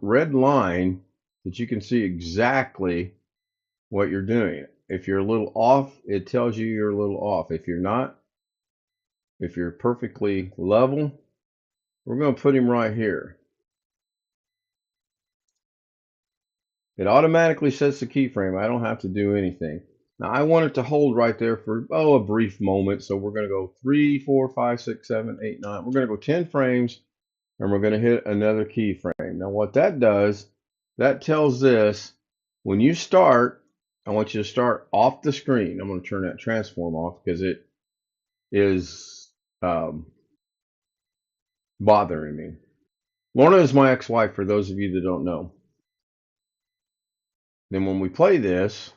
red line that you can see exactly what you're doing. If you're a little off, it tells you you're a little off. If you're not, if you're perfectly level, we're going to put him right here. It automatically sets the keyframe. I don't have to do anything. Now I want it to hold right there for a brief moment. So we're going to go 3, 4, 5, 6, 7, 8, 9. We're going to go 10 frames, and we're going to hit another keyframe. Now what that does, that tells this, when you start, I want you to start off the screen. I'm going to turn that transform off because it is bothering me. Lorna is my ex-wife, for those of you that don't know. Then when we play this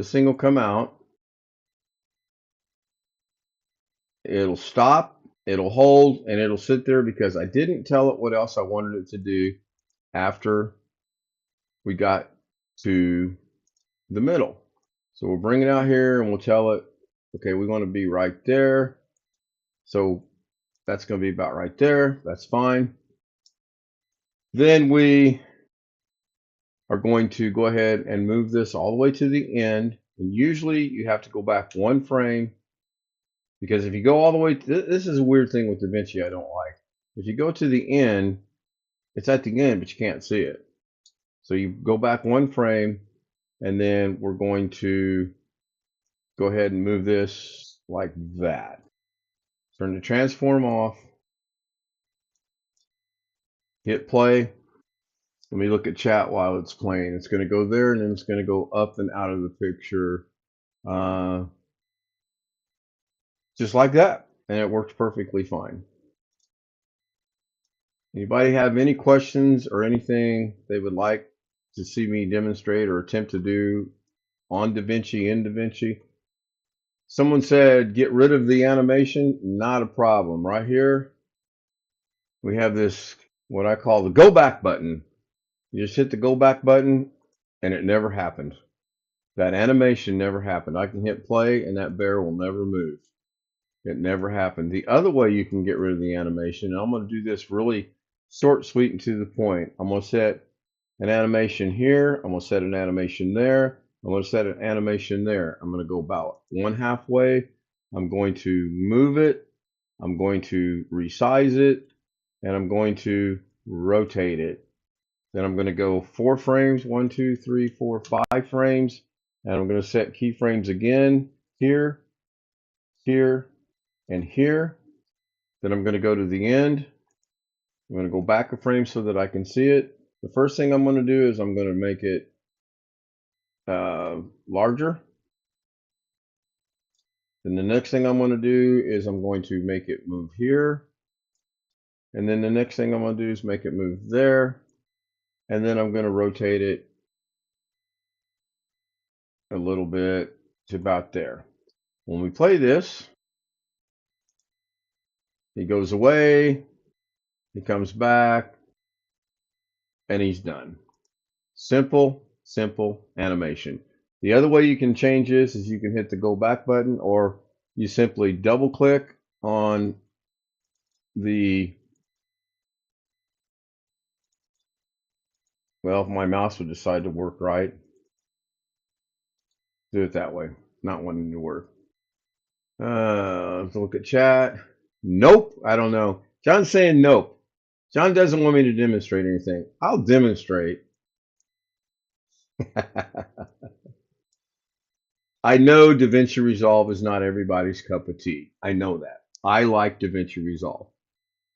thing will come out. It'll stop, it'll hold, and it'll sit there because I didn't tell it what else I wanted it to do after we got to the middle. So we'll bring it out here and we'll tell it, okay, we want to be right there. So that's going to be about right there. That's fine. Then we are going to go ahead and move this all the way to the end. And usually you have to go back one frame, because if you go all the way, this is a weird thing with DaVinci I don't like. If you go to the end, it's at the end, but you can't see it. So you go back one frame, and then we're going to go ahead and move this like that. Turn the transform off. Hit play. Let me look at chat while it's playing. It's going to go there, and then it's going to go up and out of the picture. Just like that. And it works perfectly fine. Anybody have any questions or anything they would like to see me demonstrate or attempt to do on DaVinci, in DaVinci? Someone said get rid of the animation. Not a problem. Right here, we have this, what I call the go back button. You just hit the go back button, and it never happened. That animation never happened. I can hit play, and that bear will never move. It never happened. The other way you can get rid of the animation, and I'm going to do this really short, sweet, and to the point. I'm going to set an animation here. I'm going to set an animation there. I'm going to set an animation there. I'm going to go about one halfway. I'm going to move it. I'm going to resize it. And I'm going to rotate it. Then I'm going to go 4 frames. 1, 2, 3, 4, 5 frames. And I'm going to set keyframes again here, here, and here. Then I'm going to go to the end. I'm going to go back a frame so that I can see it. The first thing I'm going to do is I'm going to make it larger. Then the next thing I'm going to do is I'm going to make it move here. And then the next thing I'm going to do is make it move there. And then I'm going to rotate it a little bit to about there. When we play this, he goes away, he comes back, and he's done. Simple, simple animation. The other way you can change this is you can hit the go back button, or you simply double click on the, well, if my mouse would decide to work right, do it that way, not wanting to work. Let's look at chat. Nope, I don't know. John's saying nope. John doesn't want me to demonstrate anything. I'll demonstrate. I know DaVinci Resolve is not everybody's cup of tea. I know that. I like DaVinci Resolve.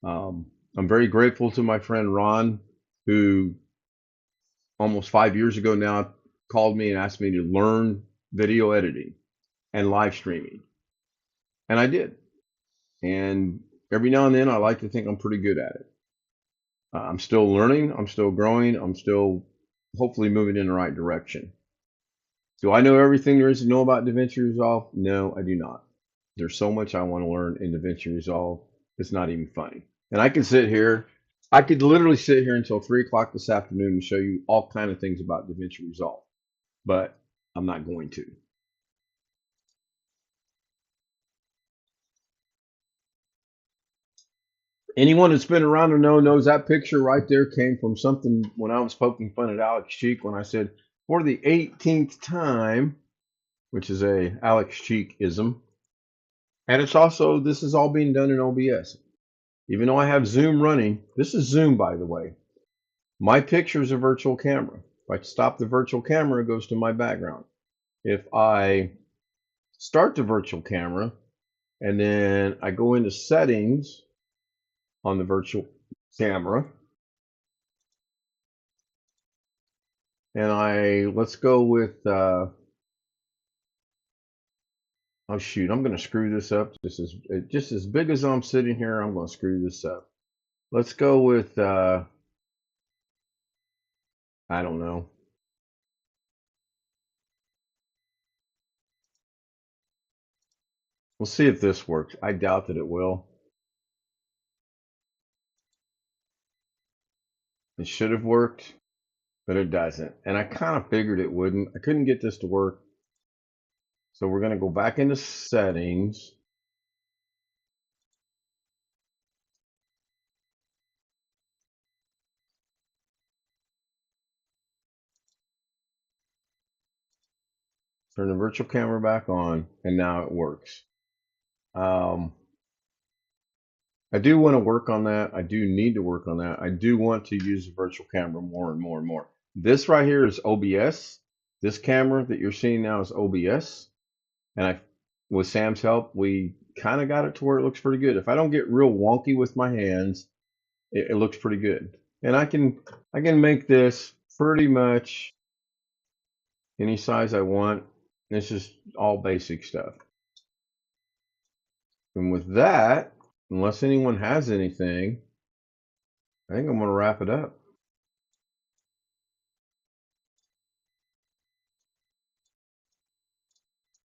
Um, I'm very grateful to my friend Ron, who almost 5 years ago now called me and asked me to learn video editing and live streaming. And I did. And every now and then I like to think I'm pretty good at it. I'm still learning, I'm still growing, I'm still hopefully moving in the right direction. Do I know everything there is to know about DaVinci Resolve? No, I do not. There's so much I want to learn in DaVinci Resolve. It's not even funny. And I could literally sit here until 3 o'clock this afternoon and show you all kind of things about DaVinci Resolve, but I'm not going to. Anyone that's been around to know knows that picture right there came from something when I was poking fun at Alex Cheek when I said, for the 18th time, which is a Alex Cheek ism. And it's also, this is all being done in OBS. Even though I have Zoom running, this is Zoom, by the way. My picture is a virtual camera. If I stop the virtual camera, it goes to my background. If I start the virtual camera and then I go into settings on the virtual camera and let's go with, oh shoot, I'm going to screw this up. Just as big as I'm sitting here, I'm going to screw this up. Let's go with, I don't know. We'll see if this works. I doubt that it will. It should have worked, but it doesn't. And I kind of figured it wouldn't. I couldn't get this to work. So we're going to go back into settings. Turn the virtual camera back on, and now it works. I do want to work on that. I do need to work on that. I do want to use the virtual camera more and more and more. This right here is OBS. This camera that you're seeing now is OBS. And with Sam's help, we kind of got it to where it looks pretty good. If I don't get real wonky with my hands, it looks pretty good. And I can make this pretty much any size I want. This is all basic stuff. And with that, unless anyone has anything, I think I'm going to wrap it up.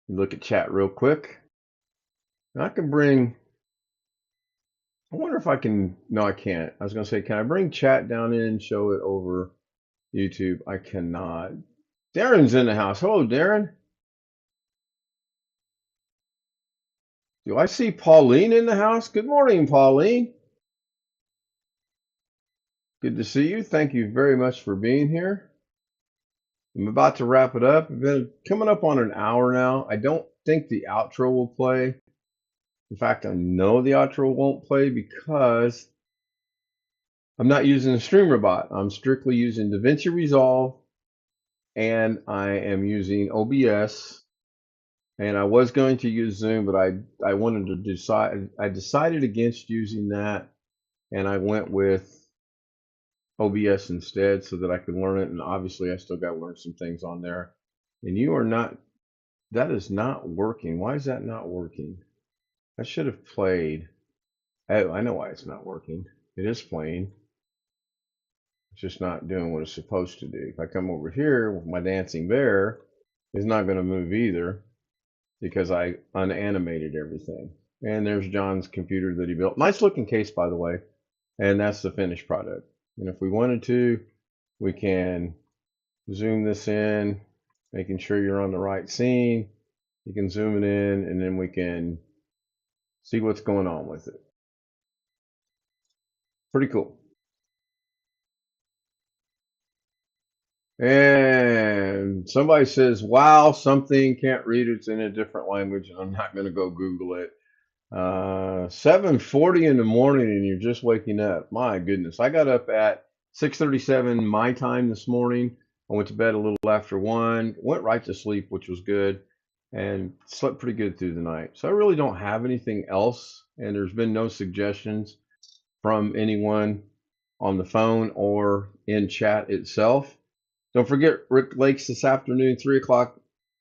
Look at chat real quick. And I wonder if I can, no, I can't. I was going to say, can I bring chat down in and show it over YouTube? I cannot. Darren's in the house. Hello, Darren. Do I see Pauline in the house? Good morning, Pauline. Good to see you. Thank you very much for being here. I'm about to wrap it up. I've been coming up on an hour now. I don't think the outro will play. In fact, I know the outro won't play because I'm not using the Streamer bot. I'm strictly using DaVinci Resolve and I am using OBS. And I was going to use Zoom, but I wanted to decide. I decided against using that, and I went with OBS instead so that I could learn it. And obviously, I still got to learn some things on there. And you are not. That is not working. Why is that not working? I should have played. Oh, I know why it's not working. It is playing. It's just not doing what it's supposed to do. If I come over here with my dancing bear, it's not going to move either because I unanimated everything. And there's John's computer that he built. Nice looking case, by the way. And that's the finished product. And if we wanted to, we can zoom this in, making sure you're on the right scene. You can zoom it in, and then we can see what's going on with it. Pretty cool. And somebody says, wow, something, can't read it. It's in a different language, and I'm not going to go Google it. 7:40 in the morning, and you're just waking up. My goodness. I got up at 6:37 my time this morning. I went to bed a little after 1, went right to sleep, which was good, and slept pretty good through the night. So I really don't have anything else, and there's been no suggestions from anyone on the phone or in chat itself. Don't forget Rick Lakes this afternoon, 3 o'clock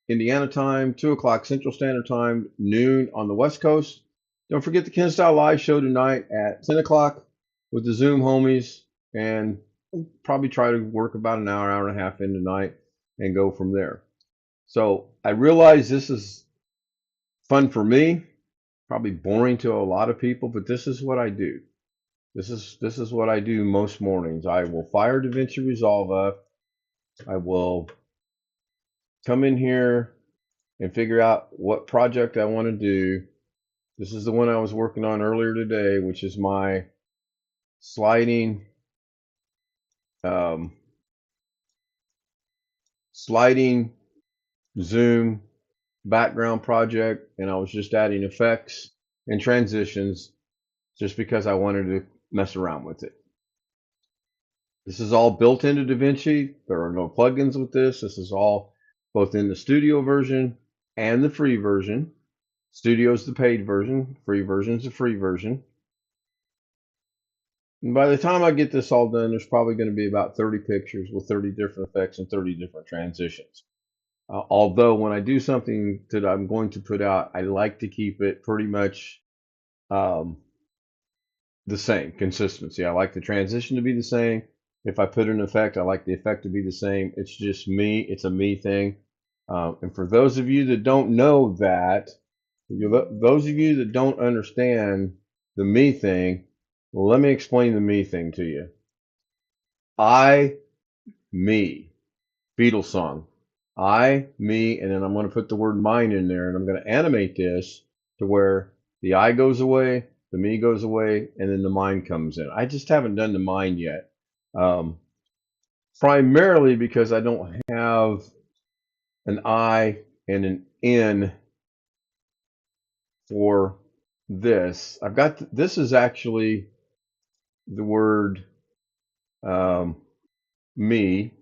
Indiana time, 2 o'clock Central Standard Time, noon on the West Coast. Don't forget the Ken Style Live show tonight at 10 o'clock with the Zoom homies, and probably try to work about an hour, hour and a half in tonight and go from there. So I realize this is fun for me, probably boring to a lot of people, but this is what I do. This is what I do most mornings. I will fire DaVinci Resolve up. I will come in here and figure out what project I want to do. This is the one I was working on earlier today, which is my sliding um, sliding zoom background project, and I was just adding effects and transitions just because I wanted to mess around with it. This is all built into DaVinci. There are no plugins with this. This is all both in the studio version and the free version. Studio is the paid version. Free version is the free version. And by the time I get this all done, there's probably going to be about 30 pictures with 30 different effects and 30 different transitions. Although when I do something that I'm going to put out, I like to keep it pretty much um, the same consistency. I like the transition to be the same. If I put an effect, I like the effect to be the same. It's just me. It's a me thing. And for those of you that don't know that, those of you that don't understand the me thing, well, let me explain the me thing to you. I, me, Beatles song. I, me, and then I'm going to put the word mine in there, and I'm going to animate this to where the I goes away, the me goes away, and then the mine comes in. I just haven't done the mine yet. Primarily because I don't have an I and an N for this. I've got, this is actually the word me.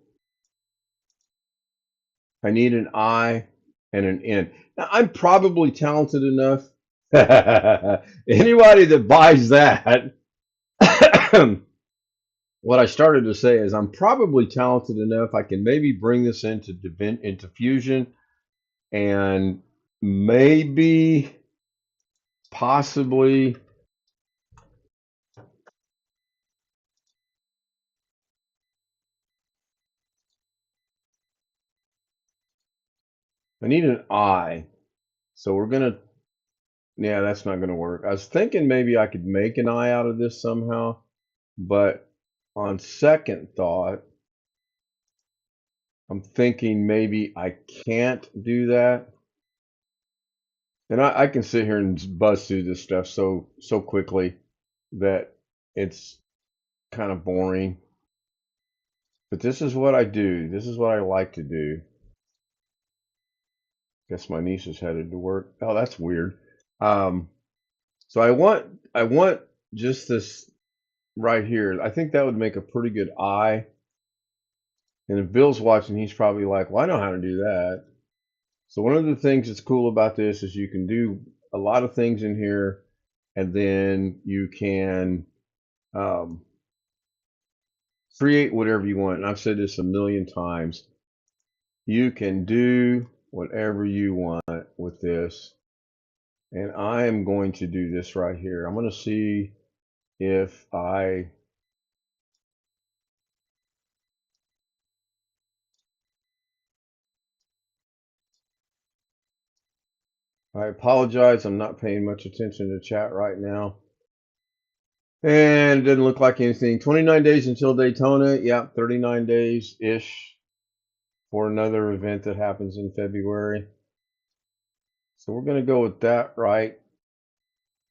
I need an I and an N. Now, I'm probably talented enough. Anybody that buys that, what I started to say is I'm probably talented enough. I can maybe bring this into Fusion, and maybe, possibly, I need an I. So we're gonna, yeah, that's not gonna work. I was thinking maybe I could make an I out of this somehow, but on second thought, I'm thinking maybe I can't do that. And I can sit here and buzz through this stuff so quickly that it's kind of boring. But this is what I do. This is what I like to do. Guess my niece is headed to work. Oh, that's weird. Um, so I want just this right here. I think that would make a pretty good eye. And if Bill's watching, he's probably like, "Well, I know how to do that." So one of the things that's cool about this is you can do a lot of things in here, and then you can um, create whatever you want. And I've said this a million times. You can do whatever you want with this. And I am going to do this right here. I'm going to see if I apologize. I'm not paying much attention to chat right now. And it doesn't look like anything. 29 days until Daytona. Yeah, 39 days-ish for another event that happens in February. So we're going to go with that right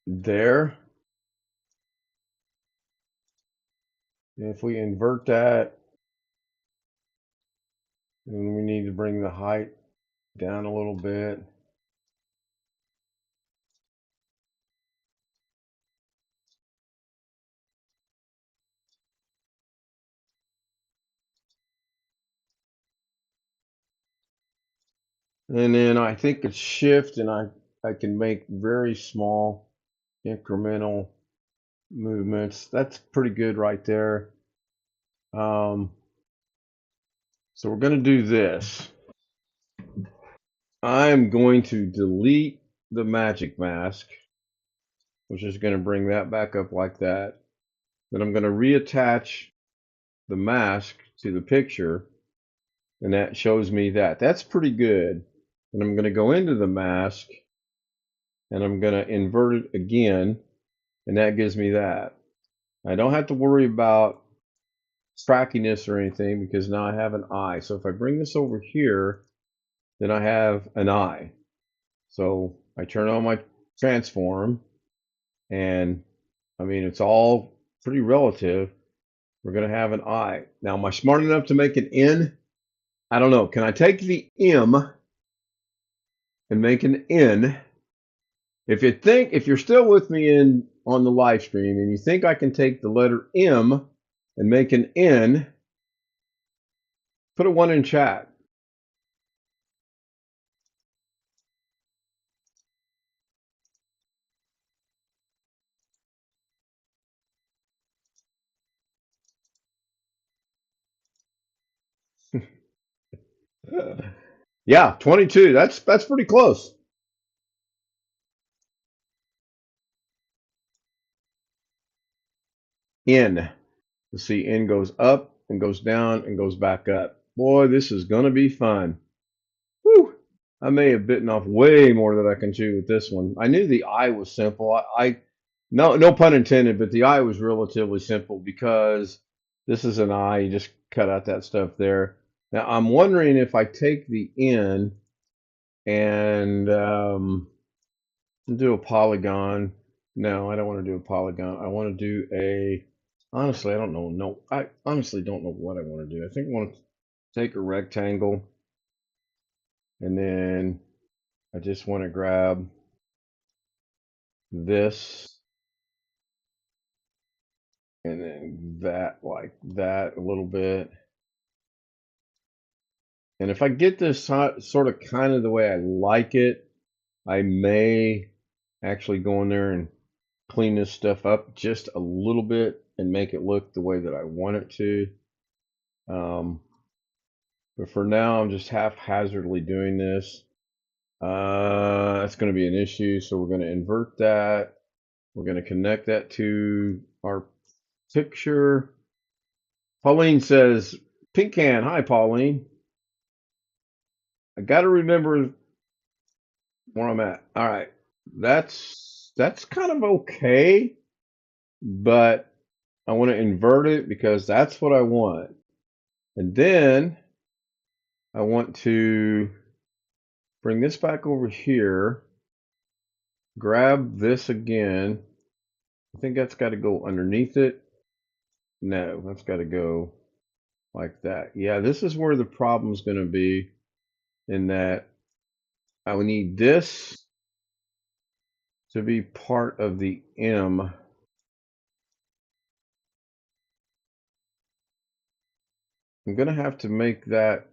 there. And if we invert that, then we need to bring the height down a little bit. And then I think it's shift, and I can make very small incremental movements. That's pretty good right there. Um, so we're going to do this. I'm going to delete the magic mask, which is going to bring that back up like that. Then I'm going to reattach the mask to the picture, and that shows me that. That's pretty good. And I'm going to go into the mask, and I'm going to invert it again, and that gives me that. I don't have to worry about trackiness or anything because now I have an eye. So if I bring this over here, then I have an eye. So I turn on my transform, and I mean, it's all pretty relative. We're going to have an I. Now, am I smart enough to make an N? I don't know. Can I take the M and make an N? If you're still with me in on the live stream and you think I can take the letter M and make an N, put a one in chat. Yeah, 22. That's pretty close. N. You see, N goes up and goes down and goes back up. Boy, this is gonna be fun. Whew. I may have bitten off way more than I can chew with this one. I knew the eye was simple. No pun intended, but the eye was relatively simple because this is an eye. You just cut out that stuff there. Now I'm wondering if I take the N and do a polygon. No, I don't want to do a polygon. I want to do a. Honestly, I don't know. No, I honestly don't know what I want to do. I think I want to take a rectangle, and then I just want to grab this and then that, like that a little bit. And if I get this sort of kind of the way I like it, I may actually go in there and clean this stuff up just a little bit and make it look the way that I want it to. But for now, I'm just haphazardly doing this. That's going to be an issue, so we're going to invert that. We're going to connect that to our picture. Pauline says, Pink can. Hi, Pauline. I got to remember where I'm at. All right. That's kind of okay, but I want to invert it because that's what I want. And then I want to bring this back over here, grab this again. I think that's got to go underneath it. No, that's got to go like that. Yeah, this is where the problem's going to be, in that I would need this to be part of the M. I'm going to have to make that.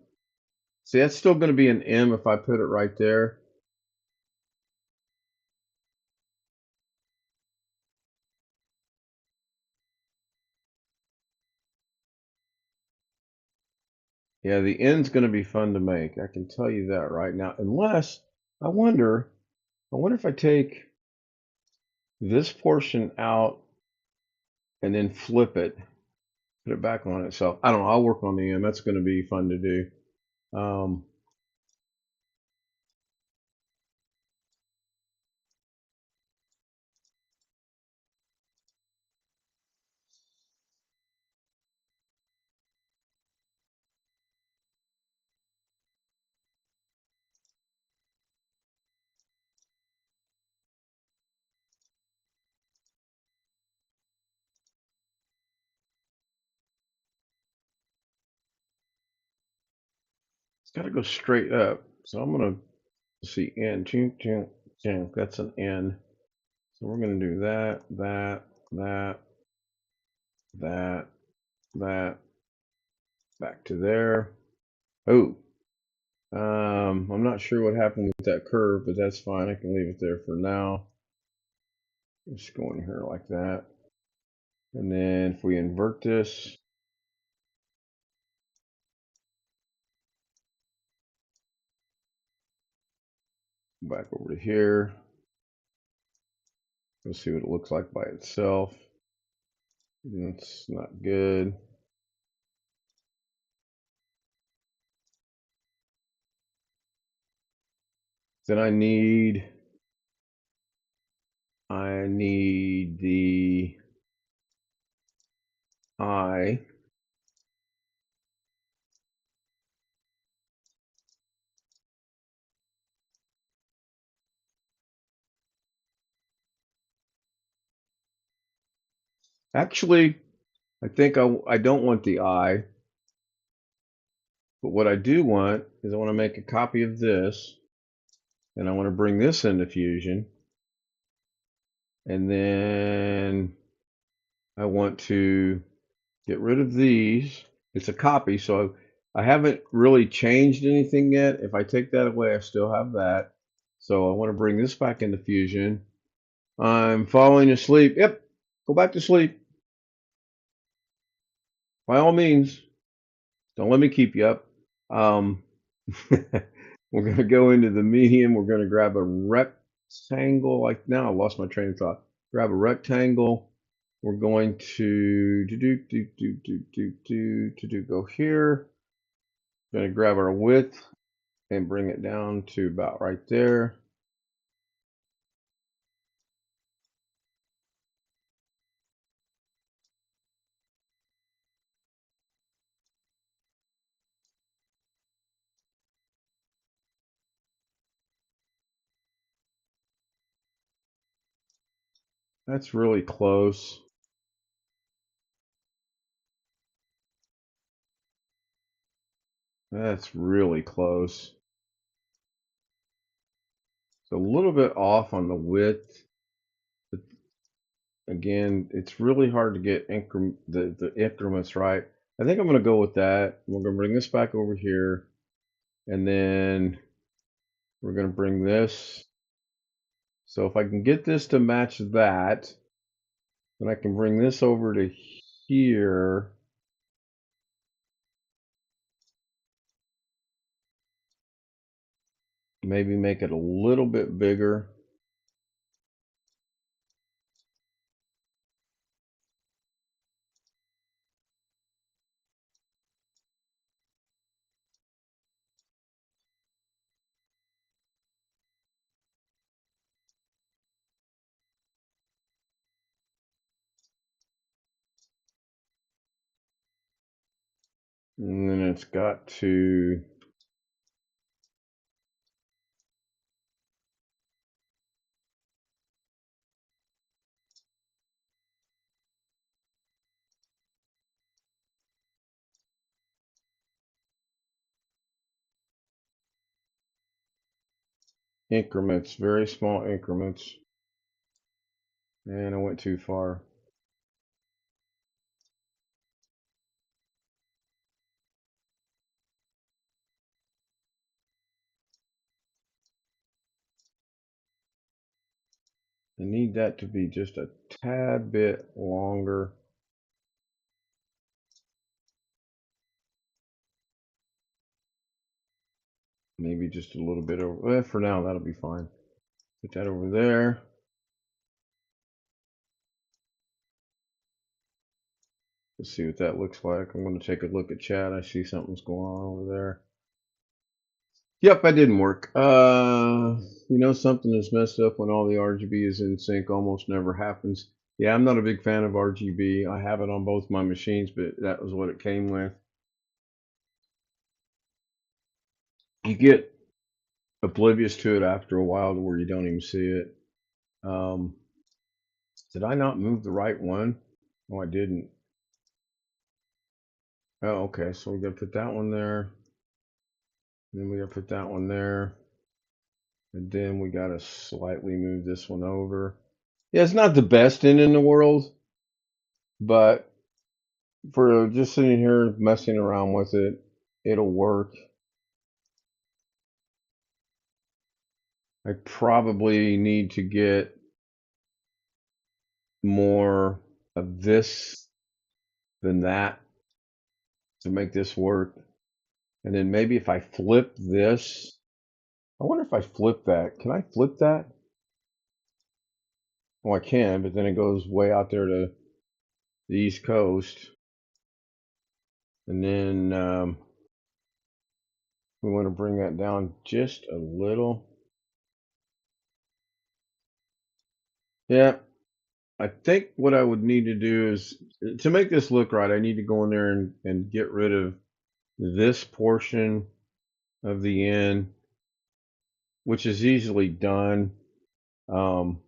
See, that's still going to be an M if I put it right there. Yeah, the N's going to be fun to make. I can tell you that right now. Unless, I wonder if I take this portion out and then flip it, put it back on itself. I don't know. I'll work on the M. That's going to be fun to do. It's got to go straight up. So I'm going to see N. That's an N. So we're going to do that, that, that, back to there. Oh, I'm not sure what happened with that curve, but that's fine. I can leave it there for now. Just go in here like that. And then if we invert this, back over to here, we'll see what it looks like by itself. It's not good. Then I need the eye. Actually, I think I don't want the eye, but what I do want is I want to make a copy of this, and I want to bring this into Fusion, and then I want to get rid of these. It's a copy, so I haven't really changed anything yet. If I take that away, I still have that. So I want to bring this back into Fusion. I'm falling asleep. Yep, go back to sleep. By all means, don't let me keep you up. Um, we're going to go into the medium. We're going to grab a rectangle. Like now, I lost my train of thought. Grab a rectangle. We're going to go here. Going to grab our width and bring it down to about right there. That's really close. That's really close. It's a little bit off on the width. But again, it's really hard to get the increments right. I think I'm going to go with that. We're going to bring this back over here. And then we're going to bring this. So if I can get this to match that, then I can bring this over to here. Maybe make it a little bit bigger. And then it's got to increments, very small increments. And I went too far. I need that to be just a tad bit longer. Maybe just a little bit over. For now, that'll be fine. Put that over there. Let's see what that looks like. I'm going to take a look at chat. I see something's going on over there. Yep, that didn't work. You know, something that's messed up when all the RGB is in sync almost never happens. Yeah, I'm not a big fan of RGB. I have it on both my machines, but that was what it came with. You get oblivious to it after a while to where you don't even see it. Um, did I not move the right one? Oh, I didn't. Oh, okay. So we got to put that one there. And then we got to put that one there. And then we got to slightly move this one over. Yeah, it's not the best in the world, but for just sitting here messing around with it, it'll work. I probably need to get more of this than that to make this work. And then maybe if I flip this, I wonder if I flip that. Can I flip that? Well, I can, but then it goes way out there to the East Coast. And then we want to bring that down just a little. Yeah, I think what I would need to do is to make this look right, I need to go in there and get rid of this portion of the end, which is easily done. Um,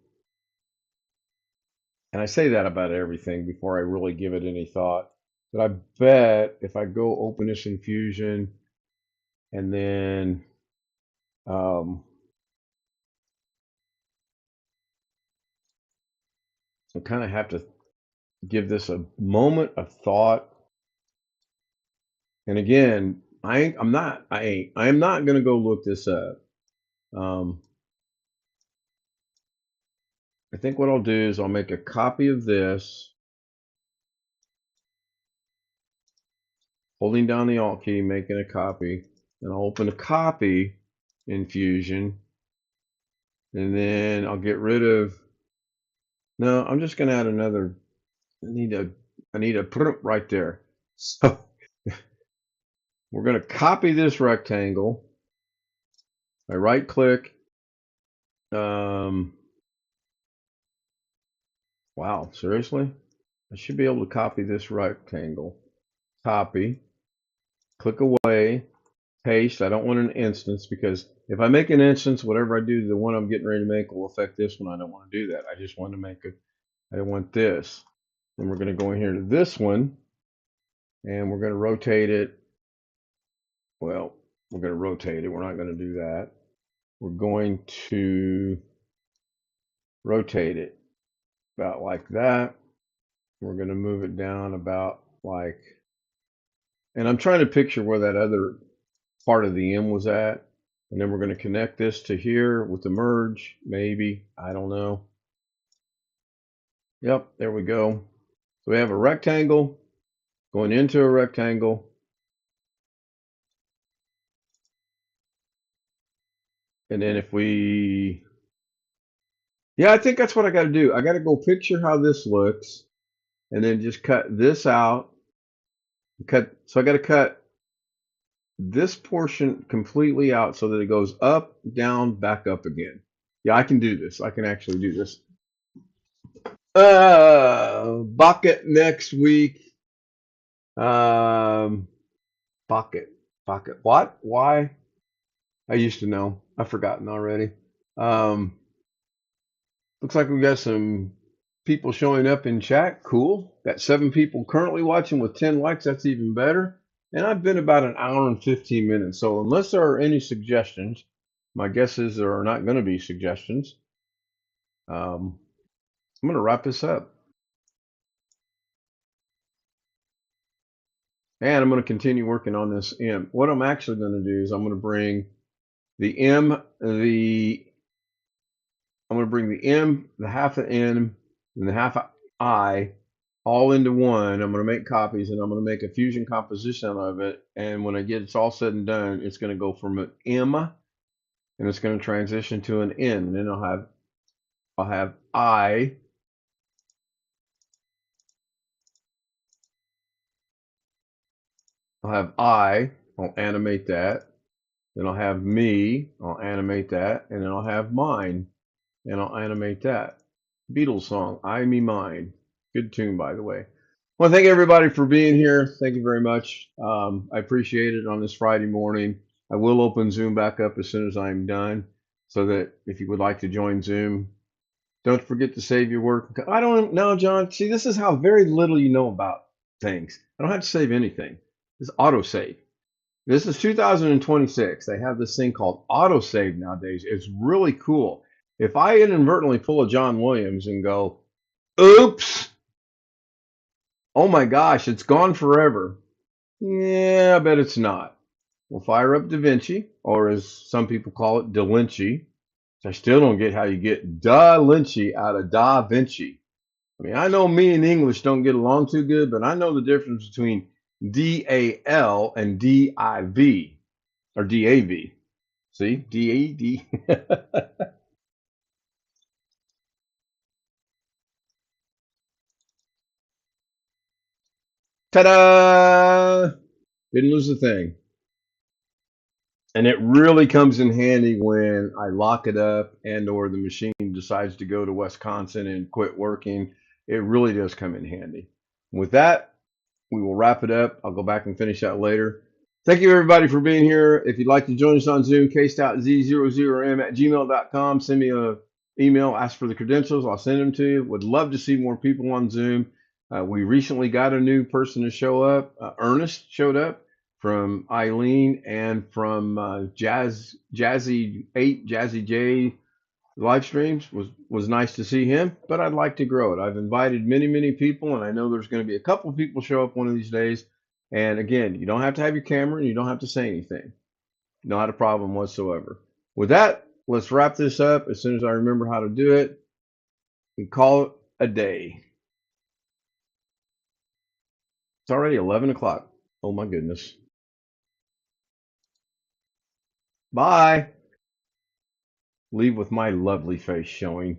and I say that about everything before I really give it any thought. But I bet if I go open this infusion and then I kind of have to give this a moment of thought. And again, I am not gonna go look this up. Um, I think what I'll do is I'll make a copy of this, holding down the Alt key, making a copy, and I'll open a copy infusion, and then I'll get rid of. No, I'm just gonna add another. I need a put right there. So we're gonna copy this rectangle. I right click. Wow, seriously? I should be able to copy this rectangle. Copy, click away, paste. I don't want an instance because if I make an instance, whatever I do to the one I'm getting ready to make will affect this one. I don't want to do that. I just want to make it. I want this. Then we're going to go in here to this one and we're going to rotate it. Well, we're going to rotate it. We're not going to do that. We're going to rotate it about like that. We're going to move it down about like, and I'm trying to picture where that other part of the M was at. And then we're going to connect this to here with the merge, maybe, I don't know. Yep, there we go. So we have a rectangle going into a rectangle. And then if we, yeah, I think that's what I got to do. I got to go picture how this looks and then just cut this out. So I got to cut this portion completely out so that it goes up, down, back up again. Yeah, I can do this. I can actually do this. Bucket next week. Bucket. What? Why? I used to know. I've forgotten already. Looks like we got some people showing up in chat. Cool. Got 7 people currently watching with 10 likes. That's even better. And I've been about an hour and 15 minutes. So unless there are any suggestions, my guess is there are not going to be suggestions. I'm going to wrap this up. And I'm going to continue working on this M. What I'm actually going to do is I'm going to bring the M, I'm going to bring the M, the half of N, and the half of I all into one. I'm going to make copies and I'm going to make a fusion composition of it. And when I get it's all said and done, it's going to go from an M and it's going to transition to an N. And then I'll have I. I'll animate that. Then I'll have me, I'll animate that. And then I'll have mine, and I'll animate that. Beatles song, I, Me, Mine. Good tune, by the way. Well, thank everybody for being here. Thank you very much. I appreciate it on this Friday morning. I will open Zoom back up as soon as I'm done, so that if you would like to join Zoom, don't forget to save your work. I don't know, John. See, this is how very little you know about things. I don't have to save anything. It's autosave. This is 2026. They have this thing called autosave nowadays. It's really cool. If I inadvertently pull a John Williams and go, oops, oh my gosh, it's gone forever. Yeah, I bet it's not. We'll fire up DaVinci, or as some people call it, DaVinci. I still don't get how you get Da Vinci out of Da Vinci. I mean, I know me and English don't get along too good, but I know the difference between DAL and DIV or DAV. See, DAD. Ta-da! Didn't lose a thing. And it really comes in handy when I lock it up and or the machine decides to go to Wisconsin and quit working. It really does come in handy. With that, we will wrap it up. I'll go back and finish that later. Thank you, everybody, for being here. If you'd like to join us on Zoom, kstout0 at gmail.com. Send me an email, ask for the credentials. I'll send them to you. Would love to see more people on Zoom. We recently got a new person to show up. Ernest showed up from Eileen and from Jazzy 8, Jazzy J live streams was nice to see him, but I'd like to grow it. I've invited many people, and I know there's going to be a couple of people show up one of these days. And again, you don't have to have your camera and you don't have to say anything. Not a problem whatsoever. With that, let's wrap this up as soon as I remember how to do it and call it a day. It's already 11 o'clock. Oh my goodness. Bye. Leave with my lovely face showing.